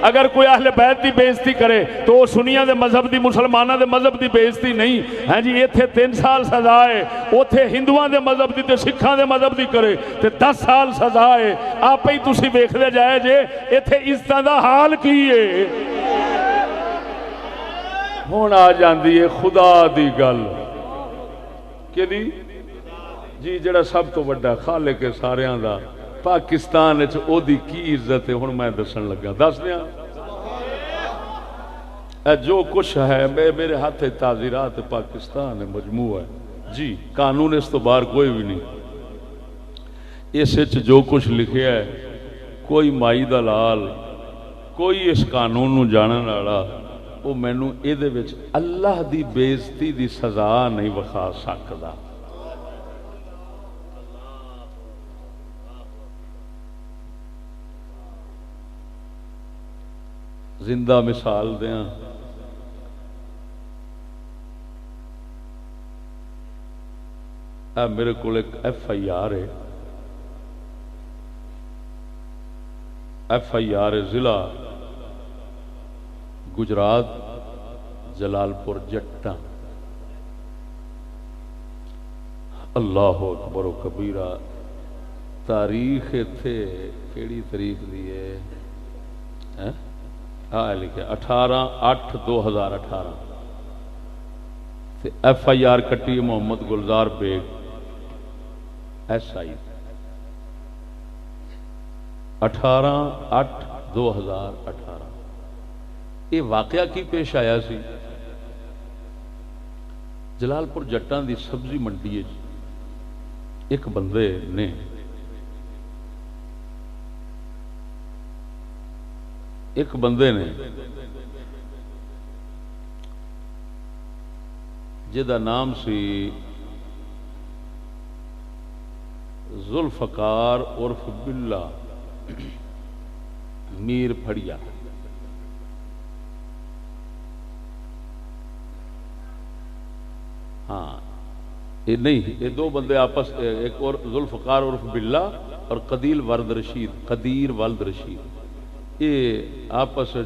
اگر کوئی اہل بیت دی بے عزتی کرے تو وہ سنیاں دے مذہب دی، مسلمانہ دے مذہب دی بے عزتی نہیں، ہاں جی۔ ایتھے 3 سال سزا ہے، اوتھے ہندوؤں دے مذہب دی تے سکھاں دے مذہب دی کرے تے 10 سال سزا ہے۔ آپ ہی تسی ویکھدے جائے جے ایتھے عزتاں دا حال کی ہے۔ ہن آ جاندی ہے خدا دی گل، کہ دی جی جڑا سب تو بڑا خالق ہے ساریاں دا، پاکستان وچ او دی کی عزت ہے، ہن میں دسن لگا، دس دیاں جو کچھ ہے میرے ہاتھ تعزیرات پاکستان ہے، مجموعہ ہے جی، قانون اس تو باہر کوئی بھی نہیں۔ اس وچ جو کچھ لکھیا ہے، کوئی مائی دا لال، کوئی اس قانون نو جانن والا، وہ مینوں اے دے وچ اللہ دی بے عزتی دی سزا نہیں وکھا سکدا۔ زندہ مثال دیاں، میرے کو ایک FIR ہے، FIR ضلع گجرات جلال پور جٹاں اللہ اکبر و کبیرہ تاریخ اتھے کیڑی تاریخ دی ہے لکھے 18/8/2018 FIR کٹی محمد گلزار بیگ SI 18/8/2018 یہ واقعہ کی پیش آیا سی جلال پور جٹاں دی سبزی منڈی ہے ایک بندے نے جدا نام سی ذوالفقار عرف بلّہ میر پھڑیا ہاں یہ نہیں یہ دو بندے آپس ایک اور ذوالفقار عرف بلّہ اور قدیر ولد رشید یہ آپس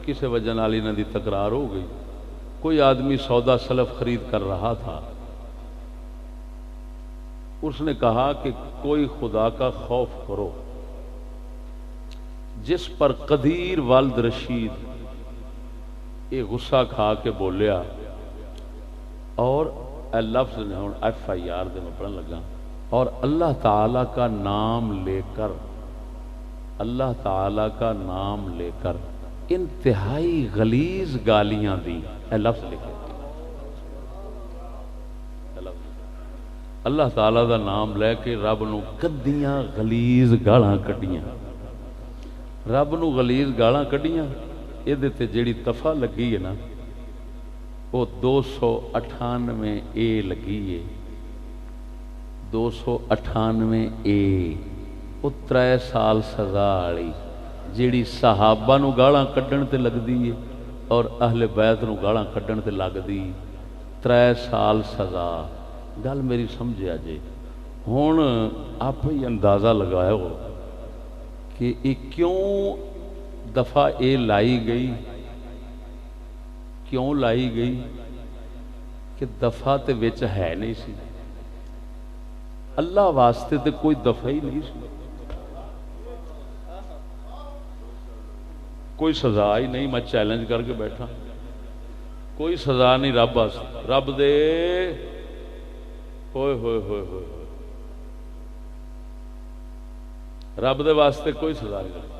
کسی وجہ نال انہاں دی تکرار ہو گئی کوئی آدمی سودا سلف خرید کر رہا تھا اس نے کہا کہ کوئی خدا کا خوف کرو جس پر قدیر ولد رشید یہ غصہ کھا کے بولیا اور لفظ نے ہوں FIR دے میں پڑھن لگا اور اللہ تعالی کا نام لے کر انتہائی غلیظ گالیاں دی لفظ لکھے اللہ تعالی دا نام لے کے رب نو گندیاں غلیظ گالاں کڈیاں رب نو غلیظ گالاں کڈیاں یہ تے جیڑی تفا لگی ہے نا وہ 298A لگی ہے 298A وہ 3 سال سزا والی جیڑی صحابہ نو گالاں کڈن تے لگدی ہے اور اہل بیت نو گالاں کڈن تے لگدی 3 سال سزا گل میری سمجھا جے ہن آپ ہی اندازہ لگاؤ کہ یہ کیوں دفعہ اے لائی گئی کہ دفعہ تے وچ ہے نہیں سی اللہ واسطے تے کوئی دفعہ ہی نہیں سی کوئی سزا ہی نہیں میں چیلنج کر کے بیٹھا کوئی سزا نہیں رب دے ہوئے رب دے واسطے کوئی سزا نہیں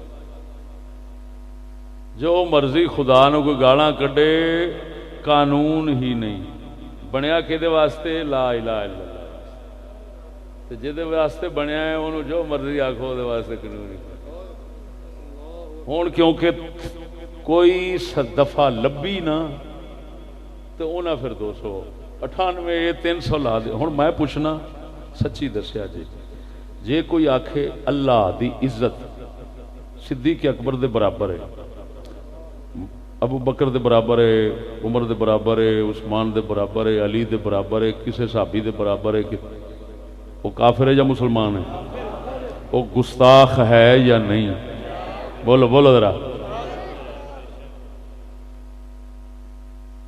جو مرضی خدا نو کوئی گالاں کڈے قانون ہی نہیں بنیا کدے واسطے لا الہ الا اللہ تے جے واسطے بنیا ہے انہوں جو مرضی آکھو دے واسطے قانون نہیں ہون کیونکہ کوئی دفعہ لبی نا تو انہاں پھر 298 300 لا دے ہن میں پوچھنا سچی دسیا جے کوئی آکھے اللہ دی عزت صدیق اکبر دے برابر ہے ابو بکر دے برابر ہے عمر دے برابر ہے عثمان دے برابر ہے علی دے برابر ہے کسے صحابی دے برابر ہے وہ کافر ہے یا مسلمان ہے وہ گستاخ ہے یا نہیں بولو ذرا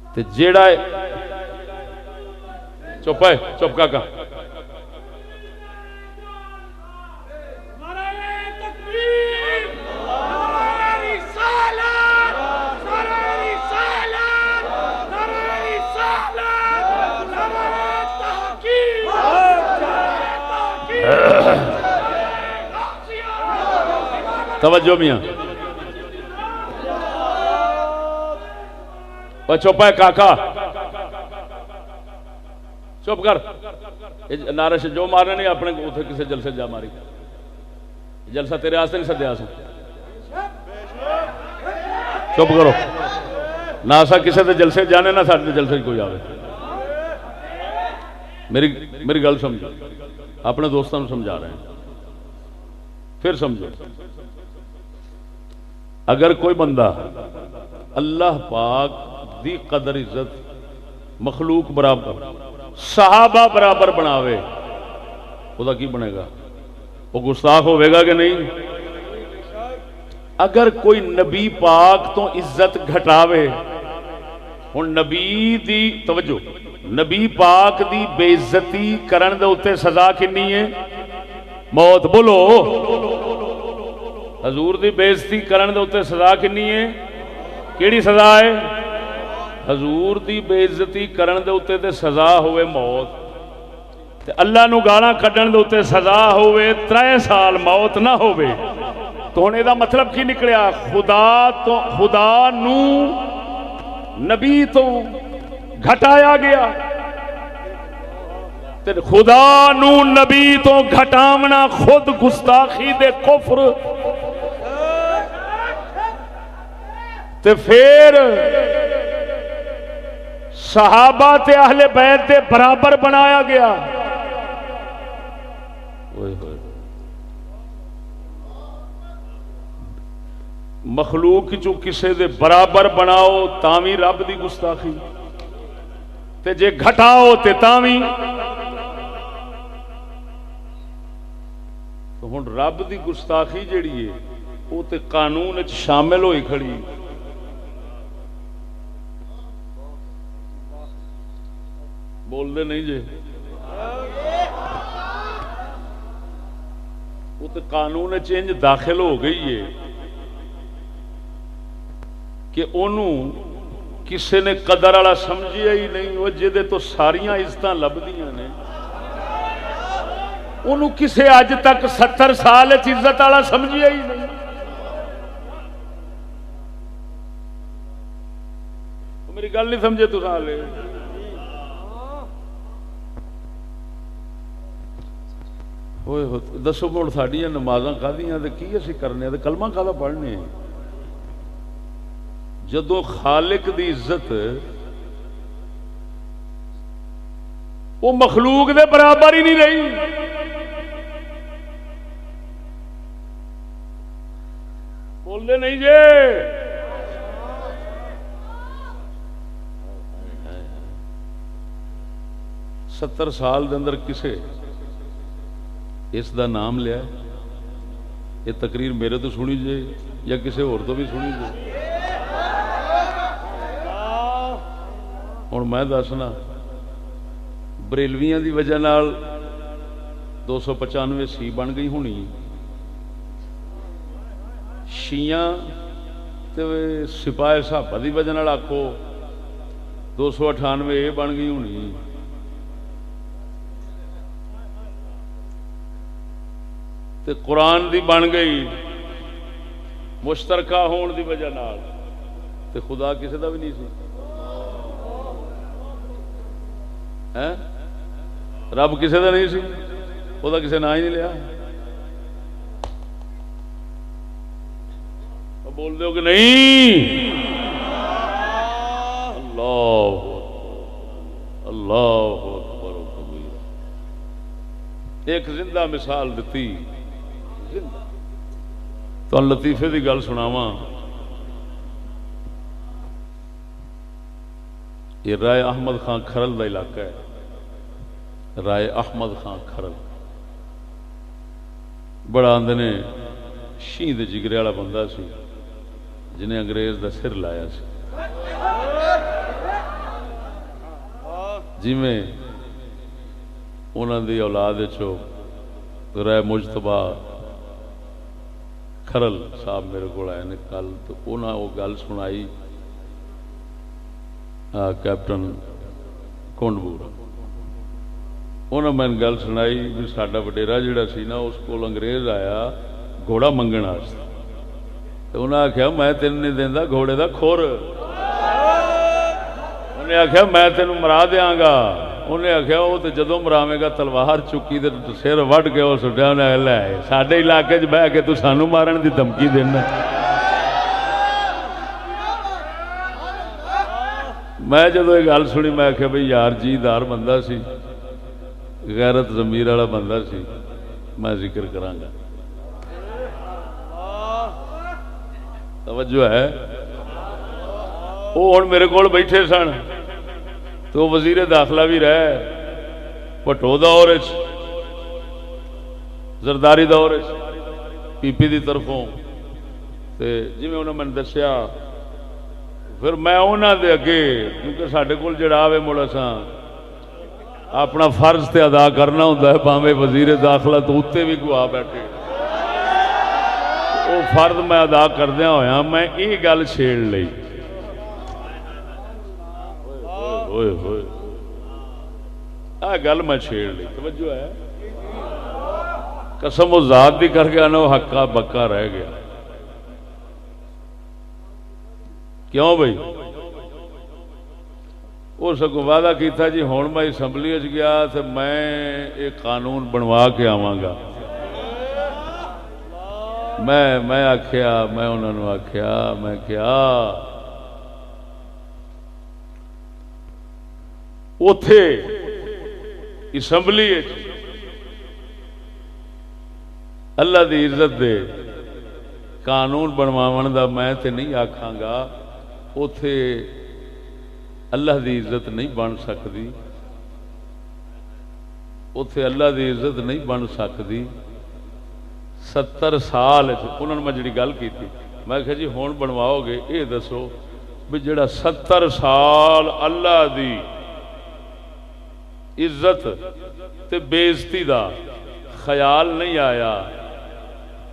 تے جیڑا ہے چپ کا توجہ میاں چپ ہے کاکا چپ کر نعرے سے جو مارنے نہیں اپنے اتنے کسی جلسے جا ماری جلسہ تیرے آستے نہیں سدیا چپ کرو نہ سا کسی دے جلسے جانے نہ سارے جلسے کوئی آوے میری گل سمجھو اپنے دوستوں کو سمجھا رہے ہیں پھر سمجھو اگر کوئی بندہ اللہ پاک دی قدر عزت مخلوق برابر صحابہ برابر بناوے وہ کی بنے گا وہ گستاخ ہوئے گا کہ نہیں اگر کوئی نبی پاک تو عزت گھٹاوے، ہن نبی دی توجہ، نبی پاک دی بے عزتی کرن دے اوتے سزا کنی ہے؟ موت۔ بولو، حضور دی بے عزتی کرن دے اوتے سزا کنی ہے؟ کیڑی سزا ہے؟ حضور دی بے عزتی کرن دے اوتے تے سزا ہوئے موت، تے اللہ نو گالاں کڈن دے اوتے سزا ہوئے 3 سال موت نہ ہوئے، تو ہن اے دا مطلب کی نکلیا؟ خدا نو نبی تو گھٹایا گیا، تے خدا نو نبی تو گھٹامنا خود گستاخی دے کفر، تے پھر صحابہ تے اہل بیت دے برابر بنایا گیا۔ مخلوق چو کسے دے برابر بناؤ تاویں رب دی گستاخی، تے جے گھٹاؤ تے تاویں۔ تو ہن رب دی گستاخی جڑی ہے وہ تے قانون وچ شامل ہوئی کھڑی، بول دے نہیں جے، وہ تے قانون وچ انج داخل ہو گئی ہے کہ انہوں کسے نے قدر والا سمجھیا ہی نہیں، وہ جدے تو ساریاں عزتاں لبدیاں نے، انہوں کسے اج تک 70 سال عزت والا سمجھیا ہی نہیں۔ میری گل نہیں سمجھے تو سالے؟ دسو مڑ ساڈیاں نمازاں کادیاں تے کی اسی کرنے تے کلمہ کادا پڑھنے؟ جدو خالق دی عزت وہ مخلوق دے برابر ہی نہیں رہی، بول دے نہیں جے؟ 70 سال دے اندر کسے اس دا نام لیا؟ یہ تقریر میرے تو سنی جے یا کسے اور تو بھی سنی جے؟ ہن میں دسنا، بریلویاں دی وجہ نال 295 سی بن گئی ہونی، شیعہ تے سپاہی صحابہ دی وجہ نال آکھو 298 یہ بن گئی ہونی، تے قرآن دی بن گئی مشترکہ ہون دی وجہ نال، تے خدا کسے دا بھی نہیں سی، رب کسے دا نہیں سی، وہ دا کسے نہ ہی نہیں لیا۔ بول دو کہ نہیں؟ اللہ اللہ اکبر و کبیرہ۔ ایک زندہ مثال دیتی، تو لطیفے دی گل سناواں۔ یہ رائے احمد خان کھرل دا علاقہ ہے، رائے احمد خان کھرل بڑا آندے نے شیں دے جگرے والا بندہ سی جنہیں انگریز دا سر لایا سی، جی میں انہاں دی اولاد چو رائے مجتبہ کھرل صاحب میرے کو آئے نے کل، تو انہاں وہ گل سنائی کیپٹن کونڈبور، انہوں نے میں گل سنائی بھی ساڈا وڈیرا جڑا سی نا اس کو انگریز آیا گھوڑا منگن واسطے، تو انہیں آخیا میں تین نہیں دینا گھوڑے دا کھور، انہیں آخیا میں تین مرا دیاں گا، انہیں آخیا وہ تو جدوں مراوے گا تلوار چکی تو سر وڈ کے وہ سٹیا، انہیں لے ساڈے علاقے چ بہ کے تو سانو مارن دی دھمکی دینا۔ میں جدو یہ گل سنی میں آخیا بھائی یار جی دار بندہ سی، غیرت ضمیر والا بندہ سی، میں ذکر کراں گا، توجہ ہے۔ وہ ہن میرے کول بیٹھے سن تو وزیر داخلہ بھی رہے پٹو دور زرداری دور پی پی دی طرفوں، جی انہوں نے میں دسیا پھر میں انہوں دے اگے کیونکہ سارے کول جڑا آوے مڑ اساں اپنا فرض تے ادا کرنا ہوتا ہے پاویں وزیر داخلہ تو اتنے بھی گوا بیٹھے وہ فرض میں ادا کردیا ہویا میں یہ گل چھیڑ لئی ہوئے ہوئے گل میں چھیڑ لی توجہ ہے قسم و ذات دی کر کے آنا وہ حقا بکا رہ گیا کیوں بھائی وہ سگوں وعدہ کیتا جی ہوں میں اسمبلی گیا تو میں ایک قانون بنوا کے آواں گا میں آخیا میں انہوں نے آخیا میں کیا اوتھے اسمبلی اللہ دی عزت دے قانون بنواون دا میں تے نہیں آکھاں گا اوتھے اللہ دی عزت نہیں بن سکتی اوتھے اللہ دی عزت نہیں بن سکتی 70 سال انہوں نے میں جڑی گل کی تھی میں کہا جی ہون بنواؤ گے یہ دسو بھی جڑا 70 سال اللہ دی عزت تے بےزتی دا خیال نہیں آیا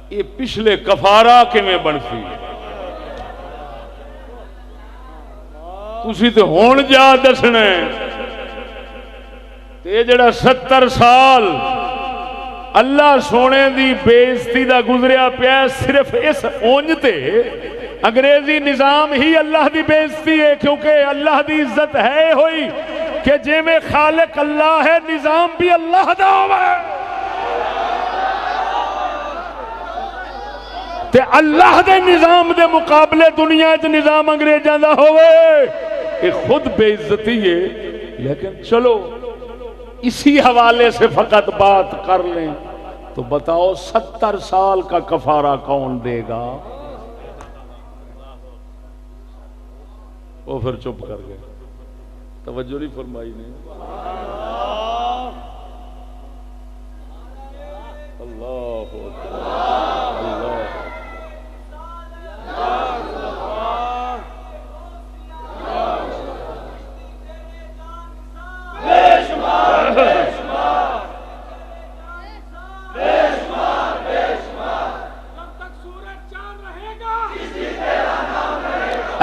یہ پچھلے کفارہ کیویں بنسی تسی تے ہون جا دسنا تے جڑا 70 سال اللہ سونے دی بےزتی دا گزریا پیا صرف اس اونج تے انگریزی نظام ہی اللہ دی بےزتی ہے کیونکہ اللہ دی عزت ہے ہوئی کہ جے میں خالق اللہ ہے نظام بھی اللہ دا ہوئے تے اللہ دے نظام دے مقابلے دنیا چ نظام انگریزاں دا ہوئے یہ خود بے عزتی ہے لیکن چلو اسی حوالے سے فقط بات کر لیں تو بتاؤ 70 سال کا کفارہ کون دے گا وہ پھر چپ کر گئے توجہ نہیں فرمائی نے اللہ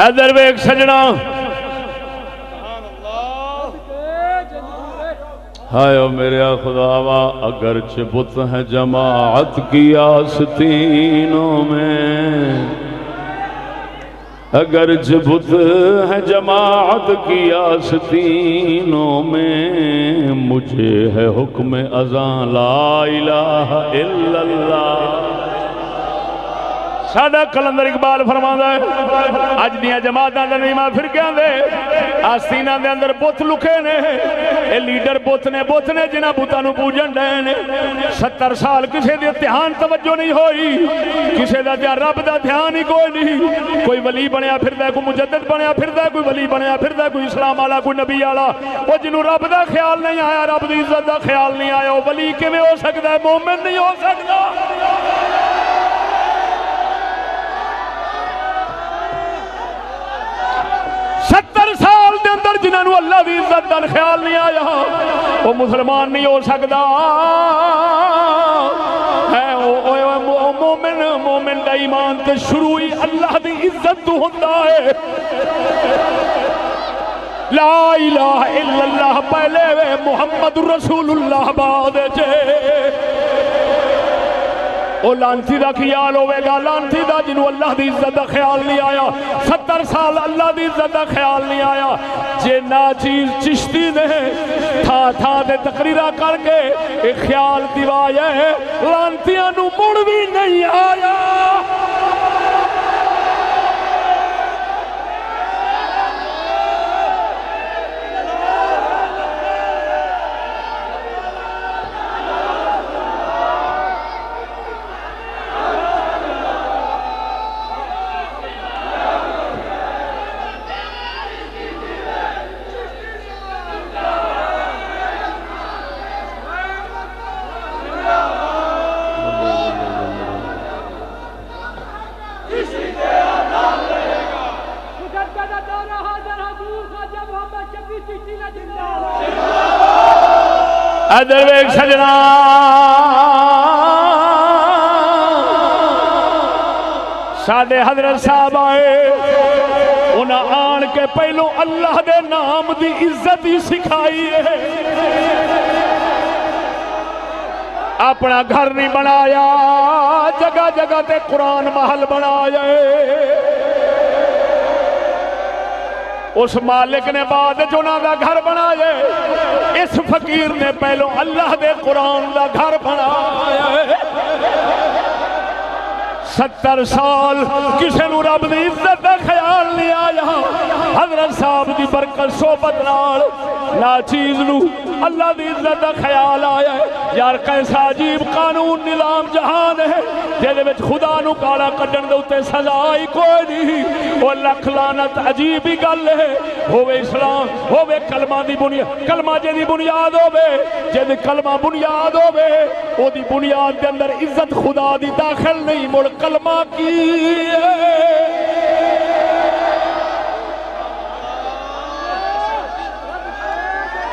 ادھر ویک سجنا ہائے او میرے خداوا اگرچہ بت ہے جماعت کی آستینوں میں اگرچہ بت ہے جماعت کی آستینوں میں مجھے ہے حکم اذان لا الہ الا اللہ سادہ کلندر اقبال فرماندا ہے اج دیاں جماعتاں دے نہیں پھر گیا دے آستیناں دے اندر بت لکھے نے اے لیڈر بت نے جنہاں بتاں نوں پوجن ڈے نے 70 سال کسے دی دھیان توجہ نہیں ہوئی کسے دا رب دا دھیان ہی کوئی نہیں کوئی ولی بنیا پھردا ہے کوئی مجدد بنیا پھردا ہے کوئی ولی بنیا پھردا ہے کوئی اسلام والا کوئی نبی والا او جنوں رب دا خیال نہیں آیا رب دی عزت دا خیال نہیں آیا او ولی کیویں ہو سکدا ہے مومن نہیں ہو سکدا 70 سال دے اندر جنہاں نوں اللہ دی عزت دا خیال نہیں آیا وہ مسلمان نہیں ہو سکدا ہے مومن دا ایمان تے شروع ہی اللہ دی عزت تو ہوندا ہے لا الہ الا اللہ پہلے محمد رسول اللہ بعد او لانتی دا خیال ہوئے گا لانتی دا جنہوں اللہ دی عزت دا خیال نہیں آیا 70 سال اللہ دی عزت دا خیال نہیں آیا جے ناچیز چشتی نے تھا دے تقریرہ کر کے ایک خیال دیوایا ہے لانتیاں نو مڑ بھی نہیں آیا ادھر ویکھ سجنا ساڈے حضرت صاحب آئے انہاں آن کے پہلو اللہ دے نام دی عزت ہی سکھائی ہے اپنا گھر نہیں بنایا جگہ جگہ تے قرآن محل بنایا اس مالک نے بعد جنہ دا گھر بنایا اس فقیر نے پہلو اللہ دے قرآن دا گھر بنایا 70 سال کسے نو رب دی عزت دا خیال نہیں آیا حضرت صاحب دی برکت صحبت نال ناچیز نو اللہ دی عزت دا خیال آیا ہے یار کیسا عجیب قانون نظام جہان ہے جیدے وچ خدا نو کالا کڈن دے اوتے سزا ہی کوئی نہیں وہ لکھ لعنت عجیب ہی گل ہے ہوے اسلام ہوے کلمہ دی بنیاد کلمہ جے دی بنیاد ہوے جے دی کلمہ بنیاد ہوے او دی بنیاد دے اندر عزت خدا دی داخل نہیں مڑ کلمہ کی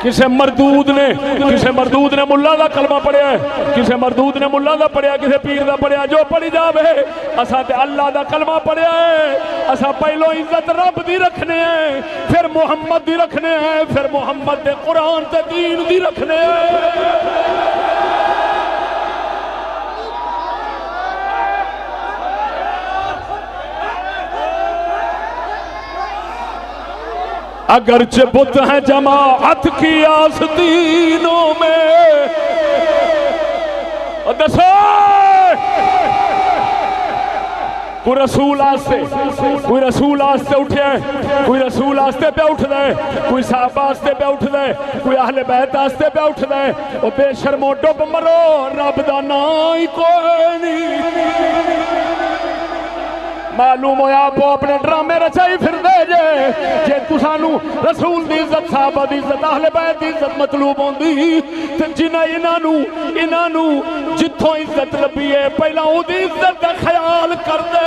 کسے مردود نے ملا دا کلمہ پڑھیا ہے کسے مردود نے ملا دا پڑھیا کسے پیر دا پڑھیا جو پڑھی جاوے اساں تے اللہ دا کلمہ پڑھیا ہے اساں پہلو عزت رب دی رکھنے ہیں پھر محمد دی رکھنے ہیں پھر محمد دے قرآن تے دین دی رکھنے ہیں اگرچہ بت ہیں جماعت کی آستینوں میں دسو کوئی رسول آستے اٹھے کوئی رسول آستے پہ اٹھ دے کوئی صحابہ آستے پہ اٹھ دے کوئی اہل بیت آستے پہ اٹھ دے وہ بے شرمو ڈب مرو رب دا نام ہی کوئی نہیں معلوم ہویا آپ اپنے ڈرامے رچائی پھر دے جے تسانو رسول دی عزت صحابہ دی عزت اہل بیت دی عزت مطلوب ہوندی تے جنہ انہاں نو جتھوں عزت لبی ہے پہلا او دی عزت دا خیال کر دے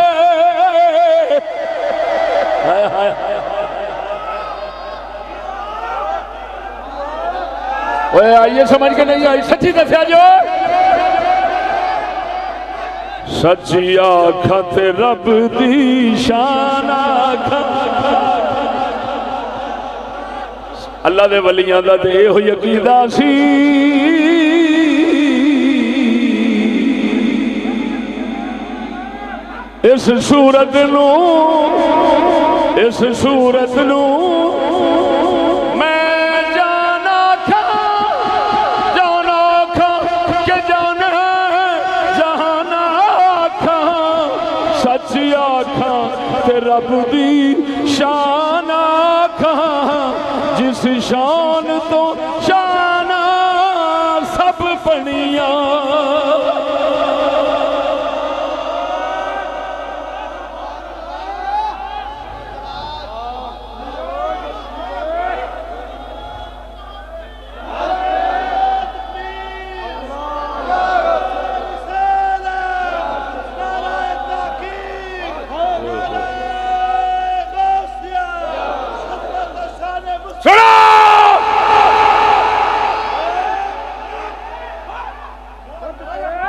اوے آئیے سمجھ کے نہیں آئی سچی دسیا جو سچی آنکھاں تے رب دی شان آنکھاں اللہ دے ولیاں دا دے ہوئی عقیدہ سی اس صورت نو رب دی شان آکھاں جس شان تو شان سب بنیاں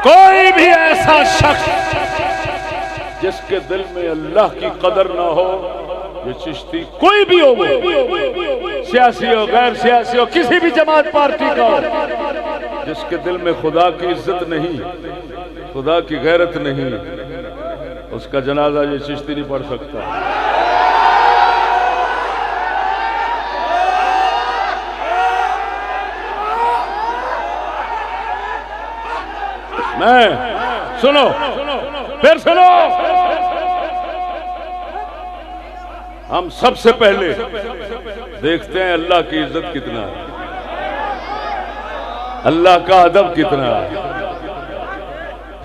کوئی بھی ایسا شخص جس کے دل میں اللہ کی قدر نہ ہو یہ چشتی کوئی بھی ہو سیاسی ہو غیر سیاسی ہو کسی بھی جماعت پارٹی کا ہو جس کے دل میں خدا کی عزت نہیں خدا کی غیرت نہیں اس کا جنازہ یہ چشتی نہیں پڑھ سکتا سنو پھر سنو ہم سب سے پہلے دیکھتے ہیں اللہ کی عزت کتنا ہے اللہ کا ادب کتنا ہے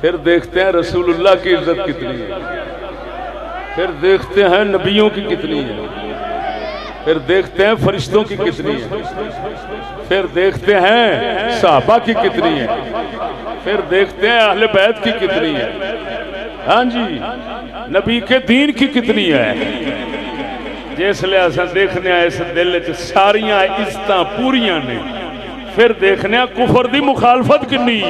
پھر دیکھتے ہیں رسول اللہ کی عزت کتنی ہے پھر دیکھتے ہیں نبیوں کی کتنی ہے پھر دیکھتے ہیں فرشتوں کی کتنی ہے پھر دیکھتے ہیں صحابہ کی کتنی ہے پھر دیکھتے ہیں اہل بیت کی کتنی ہے ہاں جی نبی کے دین کی کتنی ہے جس لئے ایسا دیکھنے ہیں اس دل ساریاں عزتاں پوریاں نے پھر دیکھنے کفر دی مخالفت کنی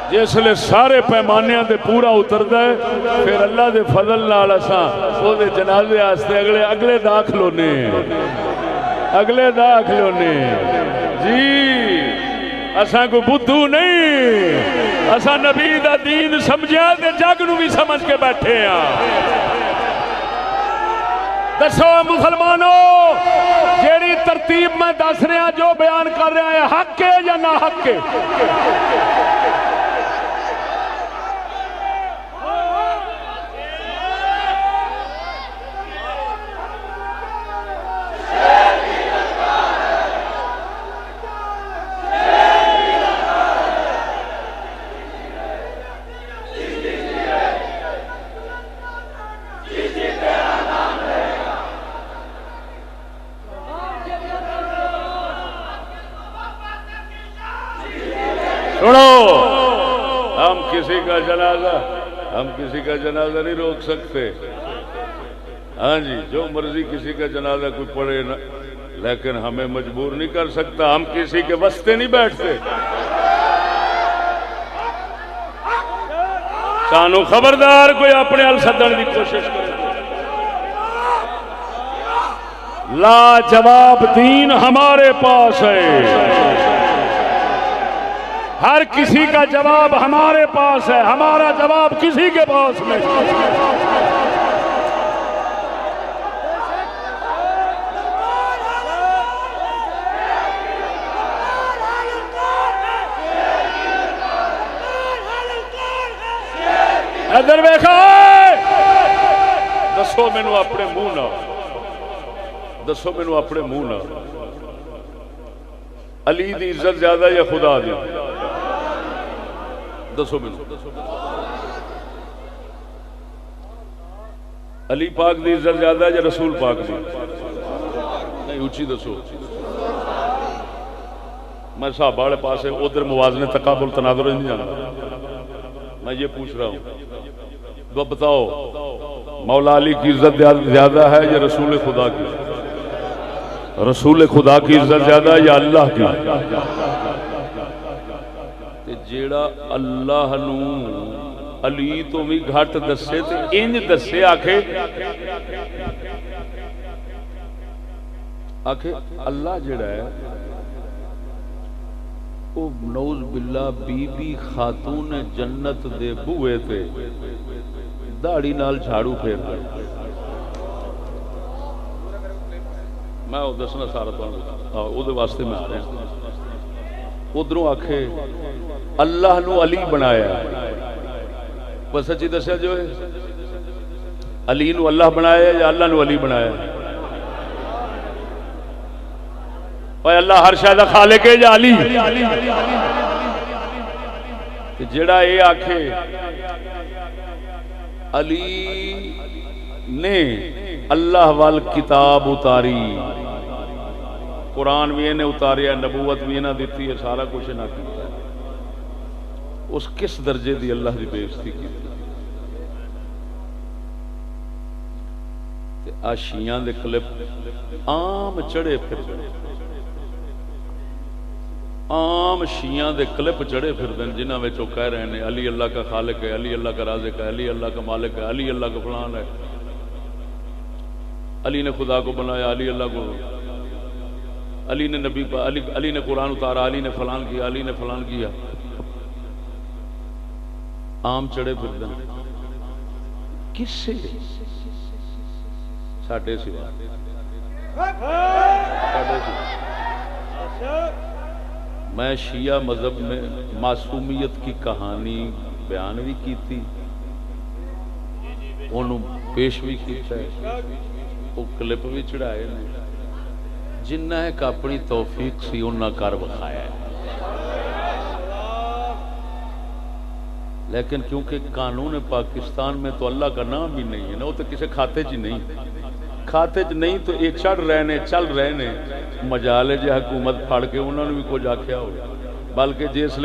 جس لئے سارے پیمانے دے پورا اتردا ہے پھر اللہ دے فضل نال اساں او دے جنازے واسطے اگلے داخل ہونے جی اساں کو بدھو نہیں اساں نبی دا دین سمجھیا تے جگ نو بھی سمجھ کے بیٹھے ہاں دسو مسلمانوں جیڑی ترتیب میں دس رہا جو بیان کر رہا ہے حق ہے یا نہ حق ہے سنو ہم کسی کا جنازہ نہیں روک سکتے ہاں جی جو مرضی کسی کا جنازہ کوئی پڑھے نا لیکن ہمیں مجبور نہیں کر سکتا ہم کسی کے واسطے نہیں بیٹھتے سانو خبردار کوئی اپنے ال سدن کی کوشش کرے لا جواب دین ہمارے پاس ہے ہر کسی کا جواب ہمارے پاس ہے ہمارا جواب کسی کے پاس نہیں ادھر ویکھو دسو مینوں اپنے منہ نہ علی دی عزت زیادہ یا خدا دی دسو مینوں علی پاک دی عزت زیادہ یا رسول پاک دی نہیں اونچی دسو میں صحابہ والے پاس ادھر موازنے تقابل تناظر نہیں جانا میں یہ پوچھ رہا ہوں تو بتاؤ مولا علی کی عزت زیادہ ہے یا رسول خدا کی رسول خدا کی عزت زیادہ یا اللہ کی جیڑا اللہ نو علی تو بھی گھٹ دسے تے انج دسے آکھے اللہ جیڑا ہے او نعوذ باللہ بی بی خاتون جنت دے بوئے تے داڑھی نال جھاڑو پھیر رہا میں وہ دسنا سارا تو واسطے میں آ رہا ہوں ادھروں آکھے اللہ نو علی بنایا بس سچی دسیا جو ہے علی نو اللہ بنایا یا اللہ نو علی بنایا اور اللہ ہر شے دا خالق ہے یا علی جڑا یہ آکھے علی نے اللہ وال کتاب اتاری قرآن بھی انہیں اتاریا نبوت بھی انہیں دیتی ہے سارا کچھ نہ کیتا ہے اس کس درجے دی اللہ دی بے عزتی کی آ شیعہ دے کلپ عام چڑھے پھر عام شیعہ دے کلپ چڑھے پھر دن جنہ میں جو کہہ رہے ہیں علی اللہ کا خالق ہے علی اللہ کا رازق ہے علی اللہ کا مالک ہے علی اللہ کا فلان ہے علی نے خدا کو بنایا علی اللہ کو علی نے نبی علی نے قرآن اتارا علی نے فلان کیا علی نے فلان کیا عام چڑھے پھر دن کس سے ساڑھے سوا میں شیعہ مذہب میں معصومیت کی کہانی بیان بھی کی تھی انہوں پیش بھی کیتا ہے وہ کلپ بھی چڑھائے نے جنہ ایک اپنی توفیق سی انہوں کر بکھایا ہے لیکن کیونکہ قانون پاکستان میں تو اللہ کا نام بھی نہیں ہے نا وہ تو کسی کھاتے چ نہیں تو ایک چڑھ رہے نے چل رہے نے مجالے جی حکومت پھڑ کے انہوں نے بھی کچھ آکھیا ہو بلکہ جس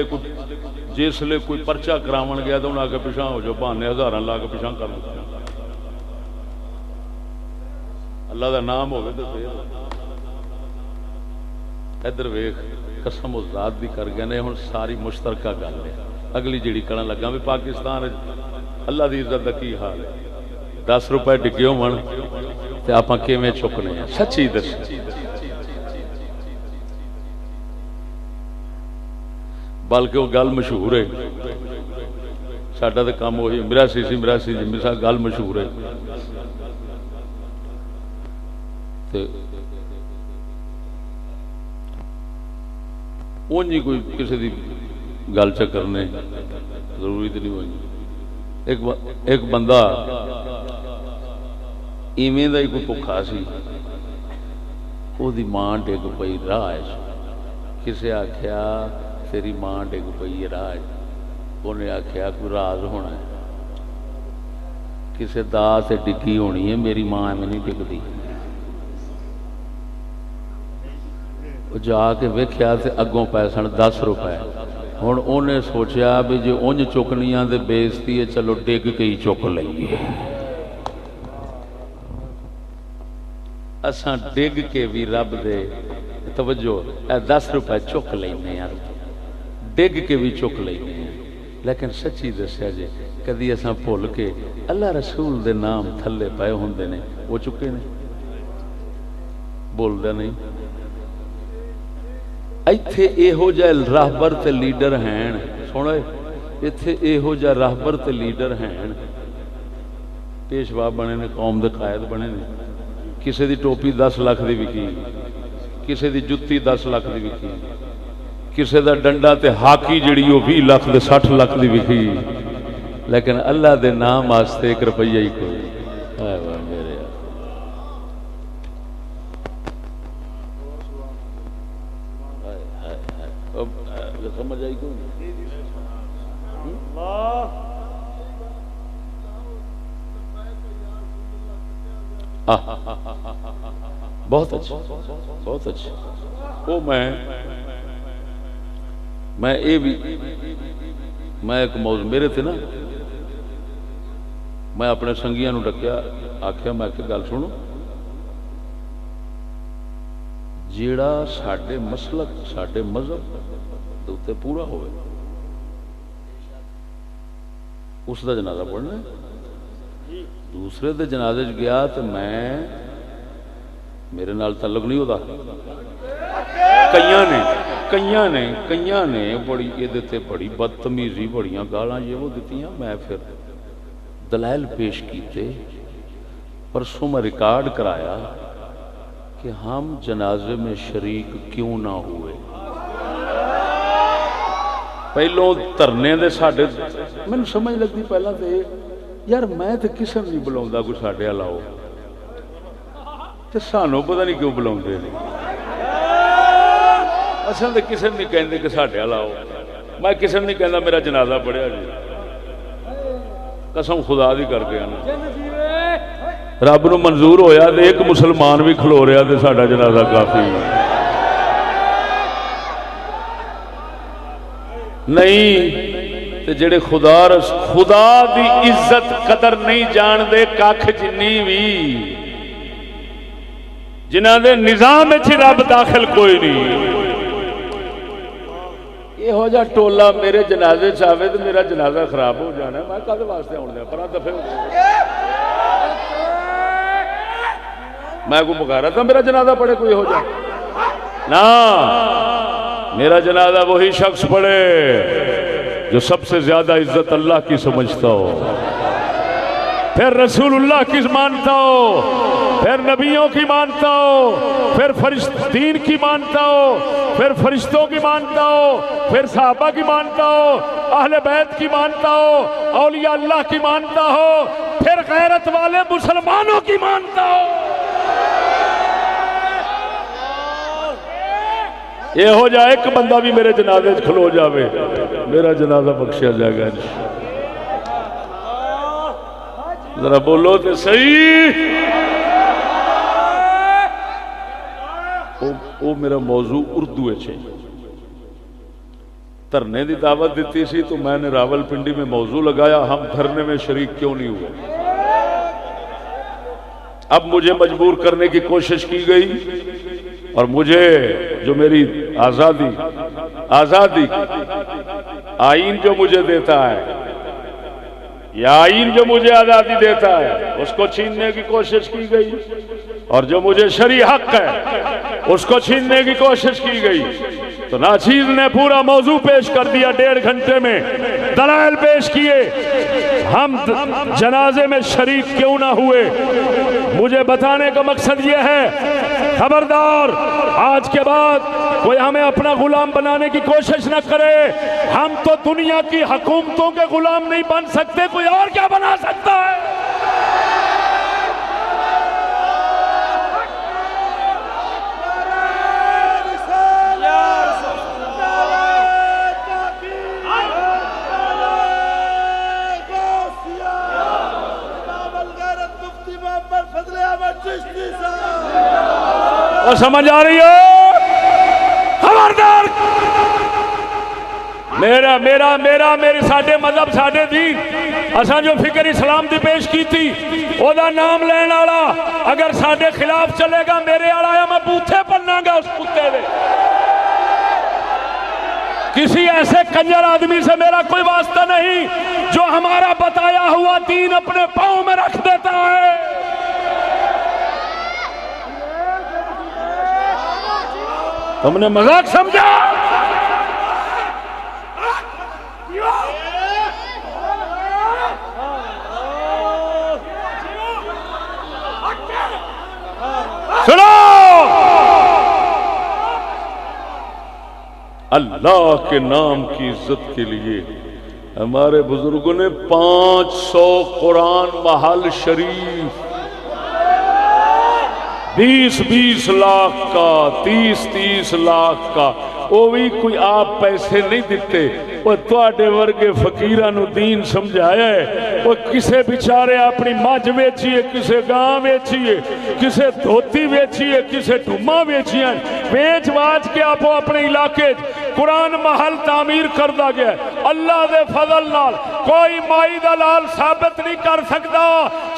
لئے کوئی پرچہ کراون گیا تو انہوں نے آکے پیچھا ہو جو بہانے ہزاراں لا کے پیچھا کر لیا اللہ دا نام ہوگا تو پھر ادھر ویخ قسم ذات دی کر گئے نے ہن ساری مشترکہ گل ہے اگلی جڑی کرن لگا بھی پاکستان اللہ دی عزت دا کی حال ہے 10 روپے ڈگے ہون تے آپاں کیویں چکنے ہیں سچی دس بلکہ وہ گل مشہور ہے ساڈا تے کام وہی مراسی جی گل مشہور ہے تے اون جی کوئی کسی دی گل چکر نے ضروری تو نہیں ہوئی ایک بندہ ایویں دا ہی کوئی بھکھا سی او دی ماں ڈگ پئی راہ کسے آکھیا تیری ماں ڈگ پئی ہے راہ انہیں آکھیا کوئی راز ہونا ہے کسے دا سے ڈگی ہونی ہے میری ماں ایویں نہیں ڈگدی جا کے ویکھیا تے اگوں پے سن 10 روپے ہن انہیں سوچیا بھی جے اونج چکنیاں دے بےزتی ہے چلو ڈگ کے ہی چک لئیے اساں ڈگ کے بھی رب دے توجہ 10 روپے چک لینے ہیں ڈگ کے بھی چک لینے ہیں لیکن سچی دسیا جے کدی اساں بھول کے اللہ رسول دے نام تھلے پائے ہوندے نے وہ چکے نے بول دے نہیں ایتھے ایہو جا راہبر تے لیڈر ہیں سنو ایتھے ایہو جا راہبر تے لیڈر ہیں پیشوا بنے نے قوم دے قائد بنے نے کسے دی ٹوپی 10 لاکھ دی وکی کسے دی جتی 10 لاکھ دی وکی کسے دا ڈنڈا تے ہاکی جڑی وہ 20 لاکھ دے 60 لاکھ دی وکی لیکن اللہ دے نام واسطے 1 روپیہ ہی کوئی آئے واہ میرے سمجھ آئی کوئی بہت اچھا بہت اچھا وہ میں یہ بھی میں ایک موضوع میرے تھے نا میں اپنے سنگیاں نو ڈکیا آکھیا میں کہ گل سنو جیڑا ساڈے مسلک ساڈے مذہب دوتے پورا ہوئے اس دا جنازہ پڑھنا ہے دوسرے دے جنازے گیا تو میں میرے نال تعلق نہیں ہوتا کئیاں نے بڑی یہ بڑی بدتمیزی بڑیاں گالاں یہ وہ دیتیاں میں پھر دلائل پیش کیتے پرسوں میں ریکارڈ کرایا کہ ہم جنازے میں شریک کیوں نہ ہوئے پہلوں ترنے دے ساڈے میں سمجھ لگتی پہلا تے یار میں تے کسے نہیں بلاوندا کوئی ساڈے والا ہو تے سانوں پتہ نہیں کیوں بلاوندے نہیں اساں تے کسے نہیں کہندے کہ ساڈے والا ہو میں کسے نہیں کہندا میرا جنازہ پڑھیا جی قسم خدا دی کر کے نا رب نو منظور ہویا تے ایک مسلمان بھی کھلو رہا تے ساڈا جنازہ کافی نہیں تے جڑے خدا دی عزت قدر نہیں جان دے کاکھ جنی بھی جنہاں دے نظام وچ رب داخل کوئی نہیں یہ ہو جا ٹولا میرے جنازے چاہے تو میرا جنازہ خراب ہو جانا ہے میں کد واسطے آن دیا پر دفعے میں کو پکارا تھا میرا جنازہ پڑھے کوئی ہو جائے نا میرا جنازہ وہی شخص پڑھے جو سب سے زیادہ عزت اللہ کی سمجھتا ہو پھر رسول اللہ کی مانتا ہو پھر نبیوں کی مانتا ہو پھر دین کی مانتا ہو پھر فرشتوں کی مانتا ہو پھر صحابہ کی مانتا ہو اہل بیت کی مانتا ہو اولیاء اللہ کی مانتا ہو پھر غیرت والے مسلمانوں کی مانتا ہو یہ ہو جائے ایک بندہ بھی میرے جنازے کھلو جاوے میرا جنازہ بخشیا جائے گا ذرا بولو تو صحیح وہ میرا موضوع اردو ہے دھرنے دی دعوت دیتی سی تو میں نے راول پنڈی میں موضوع لگایا ہم دھرنے میں شریک کیوں نہیں ہوئے اب مجھے مجبور کرنے کی کوشش کی گئی اور مجھے جو میری آزادی آئین جو مجھے دیتا ہے، یہ آئین جو مجھے آزادی دیتا ہے، اس کو چھیننے کی کوشش کی گئی، اور جو مجھے شرعی حق ہے اس کو چھیننے کی کوشش کی گئی۔ تو ناچیز نے پورا موضوع پیش کر دیا، 1.5 گھنٹے میں دلائل پیش کیے۔ ہم جنازے میں شریک کیوں نہ ہوئے؟ مجھے بتانے کا مقصد یہ ہے، خبردار آج کے بعد کوئی ہمیں اپنا غلام بنانے کی کوشش نہ کرے۔ ہم تو دنیا کی حکومتوں کے غلام نہیں بن سکتے، کوئی اور کیا بنا سکتا ہے؟ اور سمجھ آ رہی ہے؟ خبردار، میری ساڈے مذہب ساڈے دین اساں جو فکر اسلام دی پیش کی تھی او دا نام لین والا اگر ساڈے خلاف چلے گا، میرے والا میں بوتھے بننا گا اس کتے دے۔ کسی ایسے کنجر آدمی سے میرا کوئی واسطہ نہیں جو ہمارا بتایا ہوا دین اپنے پاؤں میں رکھ دیتا ہے۔ تم نے مذاق سمجھا؟ سنو، اللہ کے نام کی عزت کے لیے ہمارے بزرگوں نے 500 قرآن محل شریف 20-20 لاکھ کا 30-30 لاکھ کا، وہ بھی کوئی آپ پیسے نہیں دیتے، وہ تواڈے ورگے فقیراں نو دین سمجھایا ہے۔ وہ کسے بیچارے اپنی مجھ ویچیے، کسے گاں ویچیے، کسے دھوتی ویچیے، کسے ڈھما ویچیاں، ویچ واچ کے آپ اپنے علاقے قرآن محل تعمیر کردہ گیا ہے۔ اللہ دے فضل نال کوئی مائی دلال ثابت نہیں کر سکتا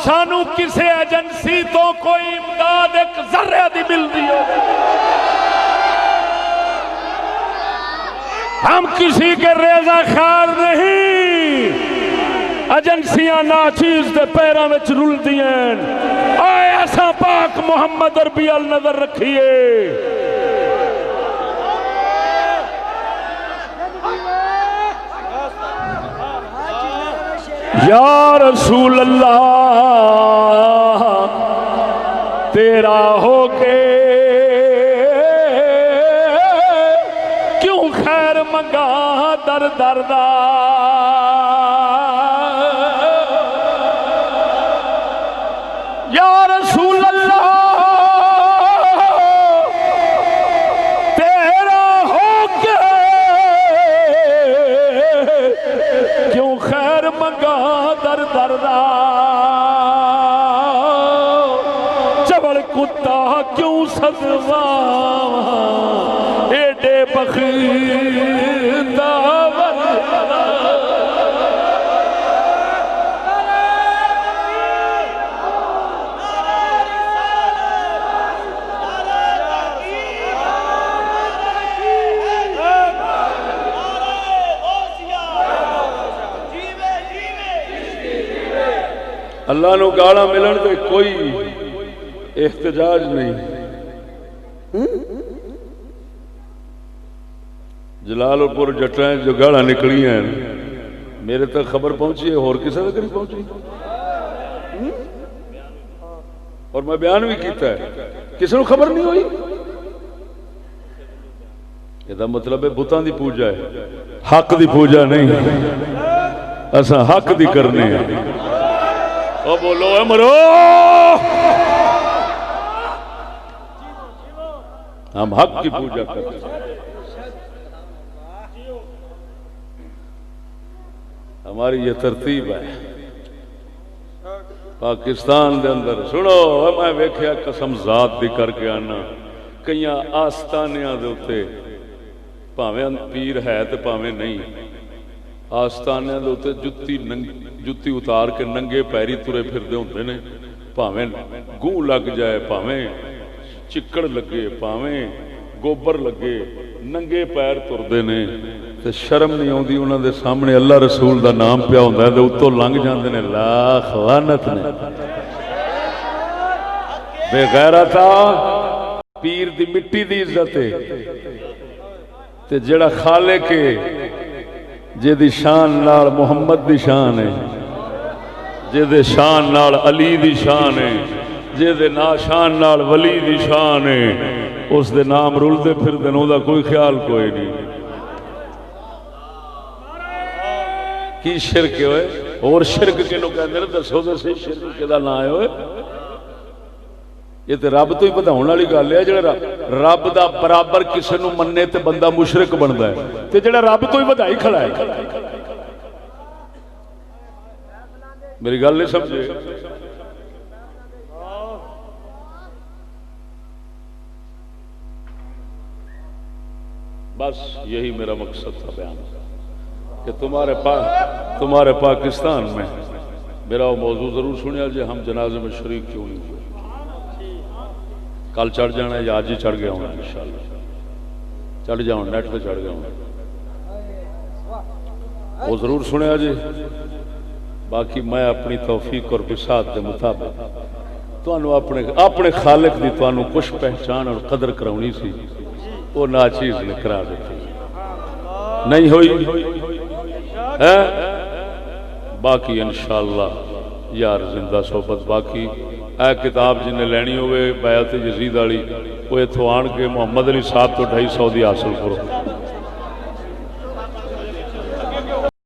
سانو کسے ایجنسی تو کوئی امداد ایک ذرہ دی مل دی ہو۔ ہم کسی کے ریزہ خار نہیں، ایجنسیاں ناچیز دے پیروں میں رل دیں۔ آئے ایسا پاک محمد عربی النظر رکھیے۔ یا رسول اللہ تیرا ہو کے کیوں خیر منگا در دردہ، یا رسول اللہ تیرا ہو کے کیوں خیر منگا در دردہ، چبڑ کتا کیوں سزوا ایڈے بخیدہ اللہ نو گاڑا ملن تے کوئی احتجاج نہیں۔ جلال پور جٹائیں جو گاڑا نکلی ہیں میرے تک خبر پہنچی ہے، اور کسی تک نہیں پہنچی، اور میں بیان بھی کیتا ہے، کسی کو خبر نہیں ہوئی۔ یہ مطلب ہے بتاں دی پوجا ہے، حق دی پوجا نہیں، ایسا حق دی کرنے ہیں۔ او بولو اے مرو، ہم حق کی پوجا کرتے ہیں۔ ہماری یہ ترتیب ہے پاکستان دے اندر۔ سنو، میں ویکھیا قسم ذات دی کر کے آنا، کئی آستانیاں دے اتے پاویں پیر ہے تے پاویں نہیں، آستانیاں دے اتے جتی اتار کے ننگے پیری ترے پھردے ہوندے نے، پاویں گوں لگ جائے، پاویں چکڑ لگے پاویں گوبر لگے ننگے پیر تردے نے تے شرم نہیں آتی انہوں دے سامنے اللہ رسول دا نام پیا ہوندا ہے تے اتوں لنگ جاندے نے لاکھ لعنت نے بے غیرتا پیر دی مٹی دی عزت ہے تے جڑا خالق ہے جے دی شان نال محمد دی شان ہے جے دے شان نال علی دی شان ہے جے دے نا شان نال ولی دی شان ہے اس دے نام رلدے پھر دنوں دا کوئی خیال کوئی نہیں کی شرک ہوئے اور شرک کے لوگ کہتے ہیں دسو تو صحیح شرک کے نام ہے ہوئے یہ تو رب تو ہی بدھاؤن والی گل ہے جڑا رب دا برابر کسی نو مننے تے بندہ مشرک بندا ہے تے جڑا رب تو ہی بدھائی کھڑا ہے میری گل نہیں سمجھے بس یہی میرا مقصد تھا بیان کہ تمہارے پاکستان میں میرا وہ موضوع ضرور سنیا جی ہم جنازے میں شریک کیوں نہیں ہوئے کل چڑھ جانا ہے یا آج ہی چڑھ گیا ہوں انشاءاللہ چڑھ جاؤں نیٹ پہ چڑھ گیا ہوں وہ ضرور سنیا جی باقی میں اپنی توفیق اور بساط کے مطابق تانوں اپنے خالق دی تانوں کچھ پہچان اور قدر کراونی سی وہ ناچیز نے کرا دیتی نہیں ہوئی ہے باقی انشاءاللہ یار زندہ صحبت باقی اے کتاب جن نے لینی ہوئے بیعت یزید والی وہ اتھوں آن کے محمد علی صاحب تو 250 دی حاصل کرو